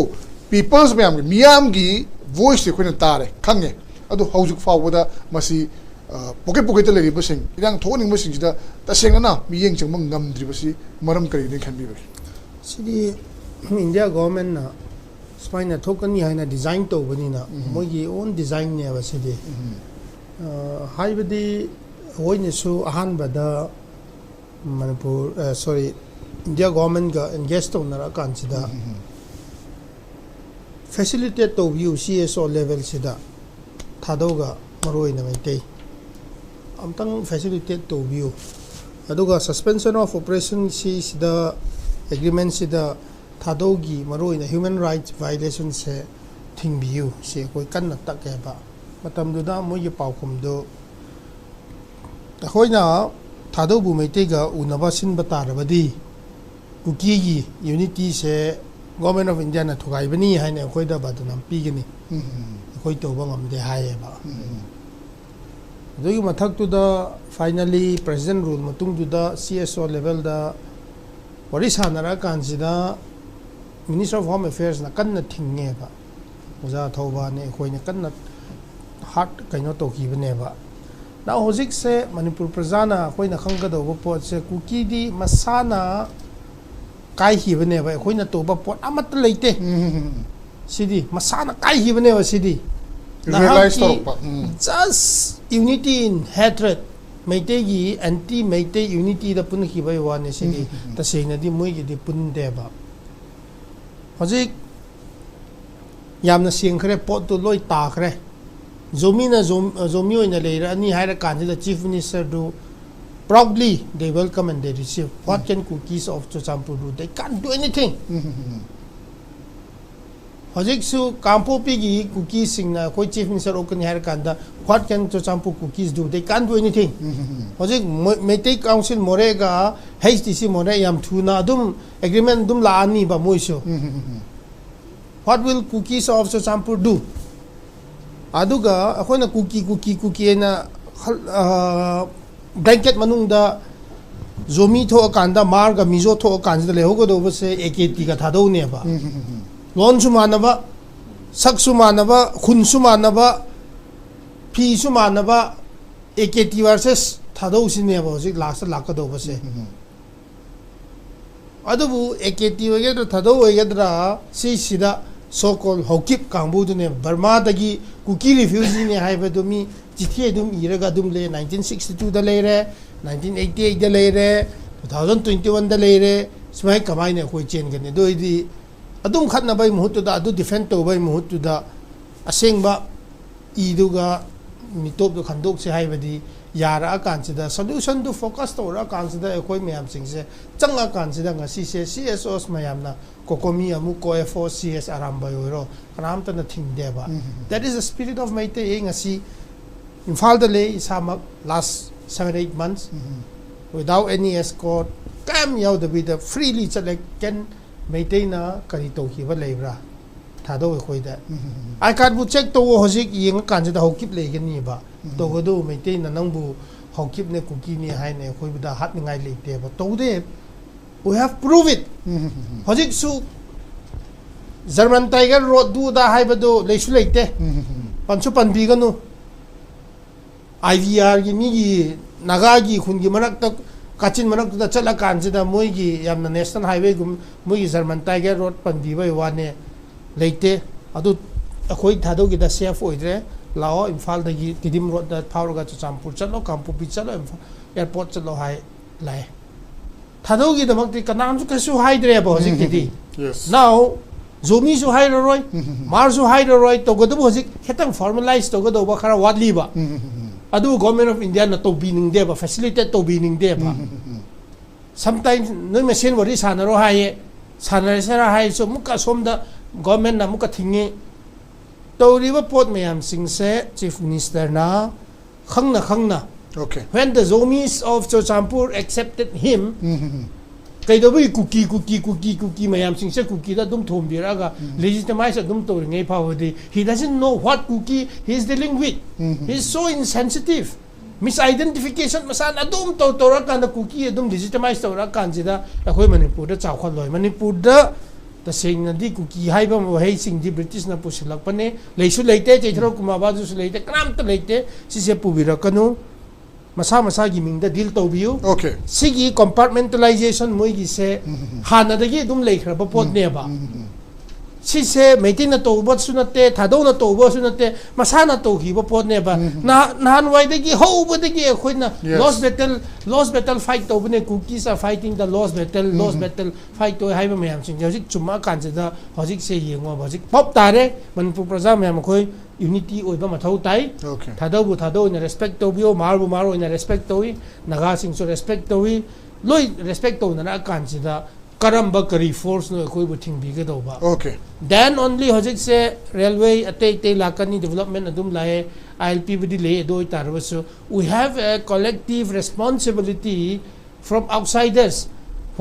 A: peoples miyam gi voice ko na tare khangye adu haujuk fawda masi pocket le basing irang thoning basing da taseng na miyeng sang ngamdri basi maram kari ni khanbi be
D: sidi India government na spine thokani haina design to bani na mogi own design ne basidi haibadi hoine su ahan bada manipur sorry India government ga engage to na kan sida facilitate to view CSO level sida THADOU ga maroi na mai tei amtang facilitate to view aduga suspension of operation si sida agreement sida THADOU maroina human rights violation se thingbiu se koi kanna takke ba matam du da moi pau khum do hoina THADOU bu meite ga unaba sin bata rabadi kuki gi unity se government of India na thugai bani haine khoi da badunam pi gani khoi to ba ngam de haye ba do mathak tu da finally president rule matung du da CSO level da Orissa nara kansida Minister of Home Affairs na kanna thinge ba uza thoba ne khoi ne kanna hat kaino to ki bane ba na hojik se Manipur prajana khoi na khang ga do bo pot se kuki di masana kai hi bane ba khoi na to ba pot amat leite sidi masana kai hi bane ba sidi
A: realize to pa
D: just unity in hatred meite gi anti meite unity da pun ki bai wa ne sidi ta seina di moi gi di pun de ba hojik yamna siang khre pot to loi ta khre zomi oina leira ani haira kanji the chief minister do proudly they welcome and they receive what can cookies of Chochampur do they can't do anything hojik su kampo pigi cookies singna koi chief minister okani haira kanda what can Chochampur cookies do they can't do anything hojik meite council morega HDC more yam thuna dum agreement dum la ani ba moiso what will cookies of Chochampur do aduga akhona cookie na blanket manung da zomi tho kanda marga mizo tho kanda le hogo do base AKT ka THADOU ne ba lon su manaba sak su manaba khun su manaba phi su manaba AKT versus THADOU sin ne ba hojik last lakka do base adubu AKT wege da THADOU wege da si sida so called HAOKIP kangbu ne Burma dagi cookie refusing ne haiba do mi jithie dum iraga dum le 1962 da le re 1988 da le re 2021 da le re smai kamai ne koi chen gane do idi adum khatna bai muhut da adu defend to bai muhut da asengba iduga mitop do khandok se haiba di yara akan sida solution to focus to ra kan sida ekoi myam sing se changa kan sida ngasi se CSOs mayam na kokomi amu ko FOCS aramba yoro kanam ta na thing de ba that is the spirit of maite ngasi Imphal da le isamak last 7-8 months without any escort kam yaw da bi da freely select can maintain na kari to hi ba lebra THADOU khoi da I can't bu check to hojik yeng kan da HAOKIP le gani ba to godo maintain na nang bu HAOKIP ne cookie ni hai ne khoi da hat ngai le te ba to de we have prove it hojik su German Tiger Road du da hai ba do le su le te panchu pan bi ganu IVR gi mi gi naga gi khun gi manak ta kachin manak ta chala kan da moi gi yamna national highway gum moi gi German Tiger Road pan bi bai wa ne leite adu akhoi THADOU gi da safe oidre lao Imphal da gi Tidim Road da power ga Chochampur chalo kampu pi chalo airport chalo hai lai THADOU gi da makti kanam su kasu hai dre ba hojik ti
A: yes
D: now zomi su hai roi mar su hai roi to godu hojik hetang formalize to godu ba khara wadli ba adu government of India na to bining de ba facilitate to bining de ba sometimes no machine wari sanaro hai sanare sara hai so muka somda government na muka thingi to riba pot mayam sing se chief minister na khangna
A: okay
D: when the zomis of Chochampur accepted him kai do bi cookie mayam sing se cookie da dum thom biraga legitimize dum to ngai phawdi he doesn't know what cookie he is dealing with he is so insensitive misidentification masan adum to ra kan cookie adum legitimize to ra kan jida akhoi Manipur da chawkhon loi Manipur da the saying na di cookie haiba mo hei sing di British na pusilak pane leisu leite cheithro kuma ba ju leite kram ta leite si se pubira kanu masa gi ming da deal to biu
A: okay
D: sigi compartmentalization moi gi se hana da gi dum leikhra ba pot ne ba si se meeting na to bot sunate THADOU na to bo sunate masana to hi ba pot ne ba na han wai da gi ho ba da gi khoi na lost battle fight to bne cookies are fighting the lost battle fight to hai ba mayam sing jik chuma kan da hojik se yengo hojik pop tare Manipur praja mayam khoi unity oi ba mathau tai
A: okay
D: THADOU in respect to bio maro in respect to naga sing so respect to loi respect to na kan da karamba kari force no koi bu thing bi ga do ba
A: Okay.
D: then only hojik se railway ate te lakani development adum lae ILP budi le do tar so we have a collective responsibility from outsiders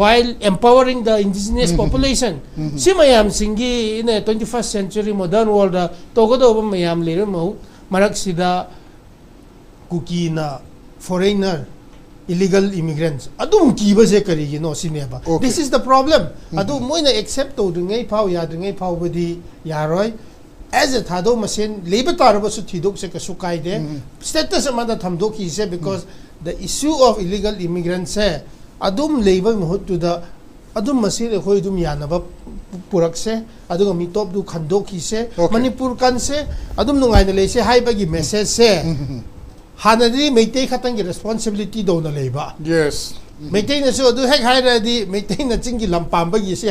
D: while empowering the indigenous population si mayam singi in a 21st century modern world to go do mayam le mo marak sida kukina foreigner illegal immigrants adum kiba se kari you know sineba this is the problem adu moina accept to dungai pau ya dungai pau budi yaroi as a THADOU machine labor tarba su thidok se kasu kaide status amanda thamdo ki se because the issue of illegal immigrants se adum labor mohut to the adum machine khoi dum yanaba purak se adu mi top du khandok ki se manipur kan se adum nungai na le se hai bagi message se hanadi meitei khatang ki responsibility do na leiba
A: Yes.
D: meitei na so du hek hai di meitei na chingi lampam bagi se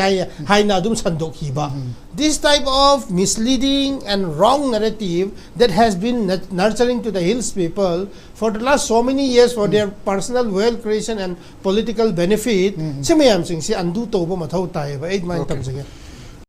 D: hai na dum sandok hi ba this type of misleading and wrong narrative that has been nurturing to the hills people for the last so many years for their personal wealth creation and political benefit simayam sing si andu to ba mathau tai ba 8 man tam sige